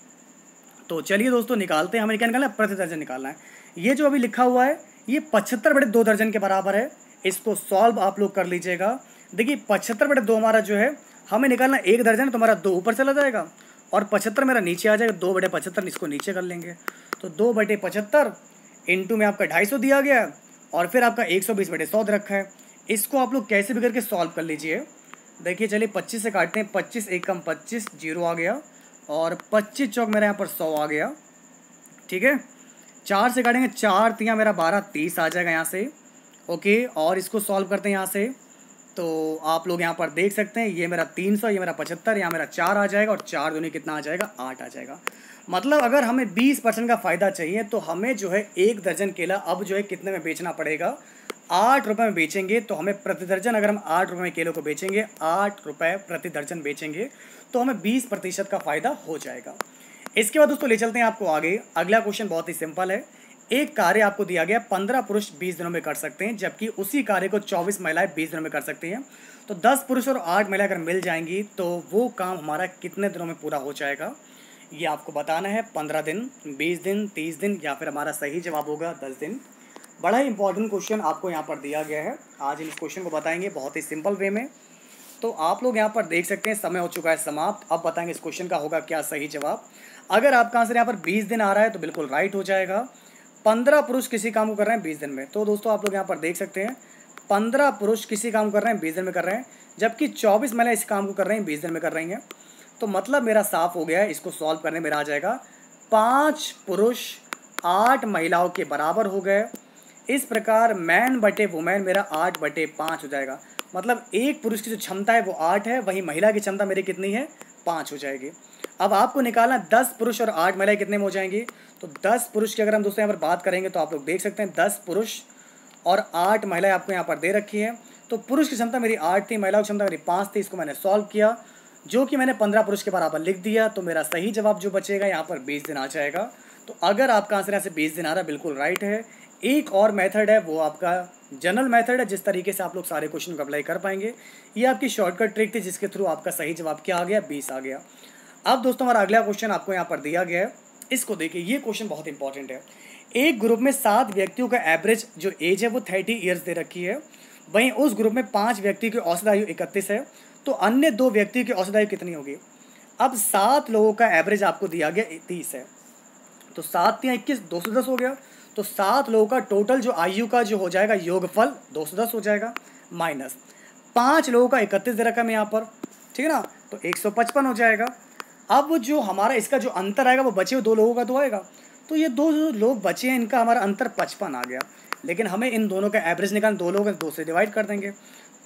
तो चलिए दोस्तों निकालते हैं। हमें क्या निकालना है? प्रति दर्जन निकालना है। ये जो अभी लिखा हुआ है ये 75/2 दर्जन के बराबर है। इसको सॉल्व आप लोग कर लीजिएगा। देखिए 75/2 हमारा जो है, हमें निकालना 1 दर्जन, तो हमारा 2 ऊपर चला जाएगा और 75 मेरा नीचे आ जाएगा। 2/75 इसको नीचे कर लेंगे, तो 2/75 इंटू में आपका 250 दिया गया, और फिर आपका 120/100 दे रखा है। इसको आप लोग कैसे भी करके सॉल्व कर लीजिए। देखिए चलिए 25 से काटते हैं, 25 एकम 25, 0 आ गया, और 25 चौक मेरा यहाँ पर 100 आ गया। ठीक है, 4 से काटेंगे, 4 तियाँ मेरा 12, 30 आ जाएगा यहाँ से। ओके, और इसको सॉल्व करते हैं यहाँ से। तो आप लोग यहाँ पर देख सकते हैं, ये मेरा 300, ये मेरा 75, यहाँ मेरा 4 आ जाएगा, और 4 दूनी कितना आ जाएगा? 8 आ जाएगा। मतलब अगर हमें 20% का फ़ायदा चाहिए, तो हमें जो है 1 दर्जन केला अब जो है कितने में बेचना पड़ेगा? 8 रुपये में बेचेंगे। तो हमें प्रति दर्जन, अगर हम 8 रुपये में केलों को बेचेंगे, 8 रुपये प्रति दर्जन बेचेंगे, तो हमें 20% का फ़ायदा हो जाएगा। इसके बाद दोस्तों ले चलते हैं आपको आगे। अगला क्वेश्चन बहुत ही सिंपल है। एक कार्य आपको दिया गया, 15 पुरुष 20 दिनों में कर सकते हैं, जबकि उसी कार्य को 24 महिलाएं 20 दिनों में कर सकती हैं। तो 10 पुरुष और 8 महिला अगर मिल जाएंगी, तो वो काम हमारा कितने दिनों में पूरा हो जाएगा? ये आपको बताना है 15 दिन, 20 दिन, 30 दिन, या फिर हमारा सही जवाब होगा 10 दिन। बड़ा ही इंपॉर्टेंट क्वेश्चन आपको यहाँ पर दिया गया है। आज हम इस क्वेश्चन को बताएंगे बहुत ही सिंपल वे में। तो आप लोग यहाँ पर देख सकते हैं समय हो चुका है समाप्त। अब बताएंगे इस क्वेश्चन का होगा क्या सही जवाब। अगर आपका आंसर यहाँ पर 20 दिन आ रहा है तो बिल्कुल राइट हो जाएगा। 15 पुरुष किसी काम को कर रहे हैं 20 दिन में, तो दोस्तों आप लोग यहाँ पर देख सकते हैं 15 पुरुष किसी काम को कर रहे हैं 20 दिन में कर रहे हैं, जबकि 24 महिला इस काम को कर रही हैं 20 दिन में कर रही हैं। तो मतलब मेरा साफ हो गया है, इसको सॉल्व करने मेरा आ जाएगा 5 पुरुष 8 महिलाओं के बराबर हो गए। इस प्रकार मैन बटे वुमेन मेरा 8/5 हो जाएगा। मतलब एक पुरुष की जो क्षमता है वो 8 है, वहीं महिला की क्षमता मेरी कितनी है, 5 हो जाएगी। अब आपको निकालना 10 पुरुष और 8 महिलाएं कितने में हो जाएंगी। तो 10 पुरुष की अगर हम दोस्तों यहाँ पर बात करेंगे तो आप लोग देख सकते हैं 10 पुरुष और 8 महिलाएं आपको यहाँ पर दे रखी है। तो पुरुष की क्षमता मेरी 8 थी, महिलाओं की क्षमता मेरी 5 थी। इसको मैंने सॉल्व किया, जो कि मैंने 15 पुरुष के बराबर लिख दिया। तो मेरा सही जवाब जो बचेगा यहाँ पर 20 दिन आ जाएगा। तो अगर आपका आंसर यहाँ से 20 दिन आ रहा है बिल्कुल राइट है। एक और मेथड है, वो आपका जनरल मेथड है, जिस तरीके से आप लोग सारे क्वेश्चन को अप्लाई कर पाएंगे। ये आपकी शॉर्टकट ट्रिक थी जिसके थ्रू आपका सही जवाब क्या आ गया, 20 आ गया। अब दोस्तों हमारा अगला क्वेश्चन आपको यहाँ पर दिया गया है, इसको देखिए। ये क्वेश्चन बहुत इंपॉर्टेंट है। एक ग्रुप में 7 व्यक्तियों का एवरेज जो एज है वो 30 ईयर्स दे रखी है। वहीं उस ग्रुप में 5 व्यक्ति की औसत आयु 31 है। तो अन्य 2 व्यक्ति की औसत आयु कितनी होगी। अब 7 लोगों का एवरेज आपको दिया गया 30 है। तो 7 या 21, 210 हो गया। तो 7 लोगों का टोटल जो आयु का जो हो जाएगा योगफल 210 हो जाएगा, माइनस 5 लोगों का 31 दे रखा है यहाँ पर, ठीक है ना। तो 155 हो जाएगा। अब जो हमारा इसका जो अंतर आएगा वो बचे हुए 2 लोगों का तो आएगा। तो ये 2 जो लोग बचे हैं इनका हमारा अंतर 55 आ गया। लेकिन हमें इन दोनों का एवरेज निकालना, 2 लोग 2 से डिवाइड कर देंगे।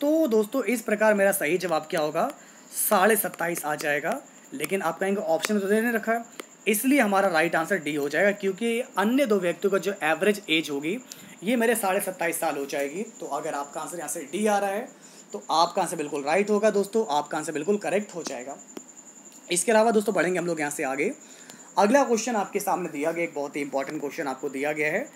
तो दोस्तों इस प्रकार मेरा सही जवाब क्या होगा, 27.5 आ जाएगा। लेकिन आप कहेंगे ऑप्शन तो देने रखा है, इसलिए हमारा राइट आंसर डी हो जाएगा, क्योंकि अन्य 2 व्यक्तियों का जो एवरेज एज होगी ये मेरे 27.5 साल हो जाएगी। तो अगर आपका आंसर यहाँ से डी आ रहा है तो आपका आंसर बिल्कुल राइट होगा दोस्तों, आपका आंसर बिल्कुल करेक्ट हो जाएगा। इसके अलावा दोस्तों बढ़ेंगे हम लोग यहाँ से आगे। अगला क्वेश्चन आपके सामने दिया गया, एक बहुत ही इंपॉर्टेंट क्वेश्चन आपको दिया गया है।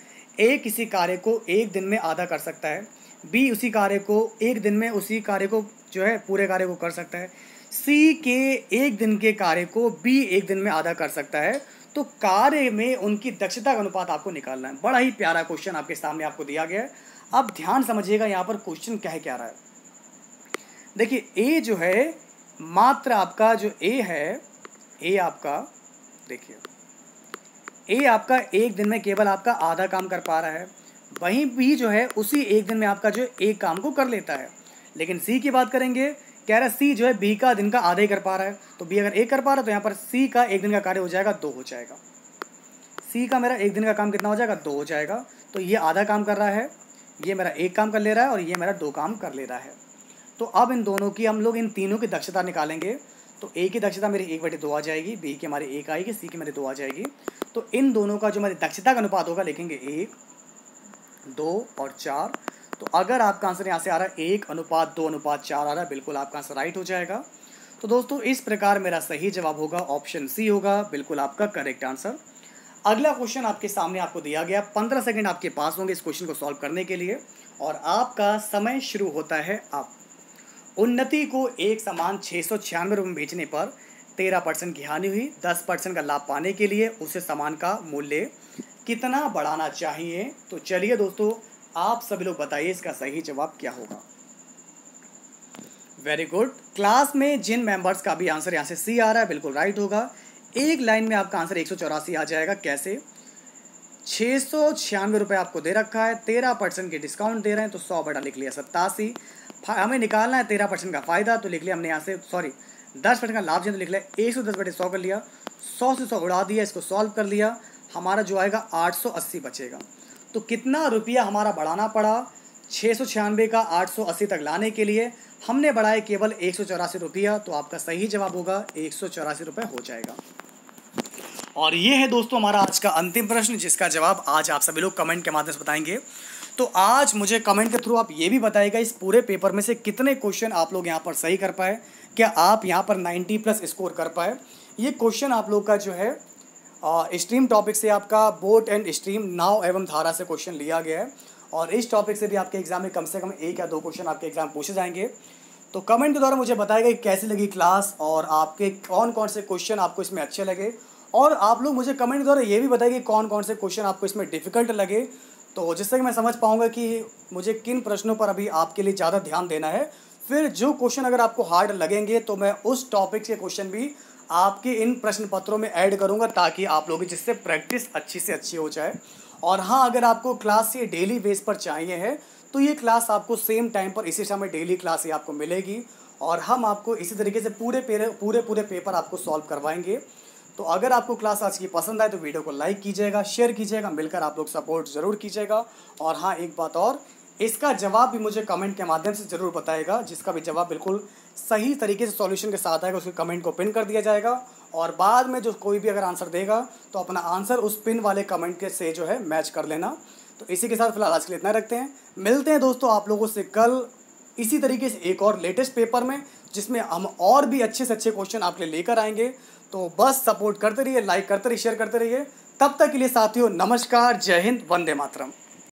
ए किसी कार्य को एक दिन में आधा कर सकता है, बी उसी कार्य को एक दिन में उसी कार्य को जो है पूरे कार्य को कर सकता है, सी के एक दिन के कार्य को बी एक दिन में आधा कर सकता है। तो कार्य में उनकी दक्षता का अनुपात आपको निकालना है। बड़ा ही प्यारा क्वेश्चन आपके सामने आपको दिया गया है। अब ध्यान समझिएगा यहाँ पर क्वेश्चन क्या है, क्या रहा है। देखिए ए जो है, मात्र आपका जो ए है, ए आपका देखिए ए आपका एक दिन में केवल आपका आधा काम कर पा रहा है, वहीं बी जो है उसी एक दिन में आपका जो एक काम को कर लेता है। लेकिन सी की बात करेंगे, कह रहा है सी जो है बी का दिन का आधा ही कर पा रहा है। तो बी अगर एक कर पा रहा है तो यहाँ पर सी का एक दिन का कार्य हो जाएगा 2 हो जाएगा। सी का मेरा एक दिन का काम कितना हो जाएगा, 2 हो जाएगा। तो ये आधा काम कर रहा है, ये मेरा एक काम कर ले रहा है, और ये मेरा 2 काम कर ले रहा है। तो अब इन दोनों की हम लोग इन तीनों की दक्षता निकालेंगे। तो ए की दक्षता मेरी 1/2 आ जाएगी, बी की हमारी 1 आएगी, सी की मेरी 2 आ जाएगी। तो इन दोनों का जो हमारी दक्षता का अनुपात होगा लिखेंगे 1, 2 और 4। तो अगर आपका आंसर यहाँ से आ रहा है 1:2:4 आ रहा है, बिल्कुल आपका आंसर राइट हो जाएगा। तो दोस्तों इस प्रकार मेरा सही जवाब होगा ऑप्शन सी होगा, बिल्कुल आपका करेक्ट आंसर। अगला क्वेश्चन आपके सामने आपको दिया गया, 15 सेकंड आपके पास होंगे इस क्वेश्चन को सॉल्व करने के लिए, और आपका समय शुरू होता है अब। उन्नति को एक समान 696 रुपये में बेचने पर 13% की हानि हुई। 10% का लाभ पाने के लिए उसे सामान का मूल्य कितना बढ़ाना चाहिए। तो चलिए दोस्तों आप सभी लोग बताइए इसका सही जवाब क्या होगा। Very good. क्लास में जिन मेंबर्स का भी आंसर यहाँ से सी आ रहा है बिल्कुल राइट होगा। एक लाइन में आपका आंसर 184 आ जाएगा। कैसे, 696 रुपये आपको दे रखा है, 13% के डिस्काउंट दे रहे हैं, तो 100 बटा लिख लिया 87। हमें निकालना है 13% का फ़ायदा, तो लिख लिया हमने यहाँ से, सॉरी 10% का लाभ जो तो लिख लिया 110/100 कर लिया, 100 से 100 उड़ा दिया, इसको सॉल्व कर लिया, हमारा जो आएगा 880 बचेगा। तो कितना रुपया हमारा बढ़ाना पड़ा 696 का 880 तक लाने के लिए, हमने बढ़ाए केवल 184 रुपया। तो आपका सही जवाब होगा 184 रुपये हो जाएगा। और ये है दोस्तों हमारा आज का अंतिम प्रश्न, जिसका जवाब आज आप सभी लोग कमेंट के माध्यम से बताएंगे। तो आज मुझे कमेंट के थ्रू आप ये भी बताइएगा इस पूरे पेपर में से कितने क्वेश्चन आप लोग यहाँ पर सही कर पाए, क्या आप यहाँ पर 90+ स्कोर कर पाए। ये क्वेश्चन आप लोग का जो है स्ट्रीम टॉपिक से आपका बोट एंड स्ट्रीम नाव एवं धारा से क्वेश्चन लिया गया है, और इस टॉपिक से भी आपके एग्जाम में कम से कम 1 या 2 क्वेश्चन आपके एग्जाम पूछे जाएंगे। तो कमेंट के द्वारा मुझे बताइएगा कि कैसी लगी क्लास, और आपके कौन कौन से क्वेश्चन आपको इसमें अच्छे लगे, और आप लोग मुझे कमेंट द्वारा ये भी बताइए कि कौन कौन से क्वेश्चन आपको इसमें डिफ़िकल्ट लगे, तो जिससे कि मैं समझ पाऊँगा कि मुझे किन प्रश्नों पर अभी आपके लिए ज़्यादा ध्यान देना है। फिर जो क्वेश्चन अगर आपको हार्ड लगेंगे तो मैं उस टॉपिक के क्वेश्चन भी आपके इन प्रश्न पत्रों में ऐड करूँगा, ताकि आप लोगों की जिससे प्रैक्टिस अच्छी से अच्छी हो जाए। और हाँ, अगर आपको क्लास ये डेली बेस पर चाहिए है तो ये क्लास आपको सेम टाइम पर इसी समय डेली क्लास ही आपको मिलेगी, और हम आपको इसी तरीके से पूरे पेपर आपको सॉल्व करवाएंगे। तो अगर आपको क्लास आज की पसंद आए तो वीडियो को लाइक कीजिएगा, शेयर कीजिएगा, मिलकर आप लोग सपोर्ट ज़रूर कीजिएगा। और हाँ, एक बात और, इसका जवाब भी मुझे कमेंट के माध्यम से ज़रूर बताएगा। जिसका भी जवाब बिल्कुल सही तरीके से सॉल्यूशन के साथ आएगा उसके कमेंट को पिन कर दिया जाएगा, और बाद में जो कोई भी अगर आंसर देगा तो अपना आंसर उस पिन वाले कमेंट के से जो है मैच कर लेना। तो इसी के साथ फिलहाल आज के लिए इतना रखते हैं। मिलते हैं दोस्तों आप लोगों से कल इसी तरीके से एक और लेटेस्ट पेपर में, जिसमें हम और भी अच्छे से अच्छे क्वेश्चन आपके लिए लेकर आएंगे। तो बस सपोर्ट करते रहिए, लाइक करते रहिए, शेयर करते रहिए। तब तक के लिए साथियों, नमस्कार, जय हिंद, वंदे मातरम।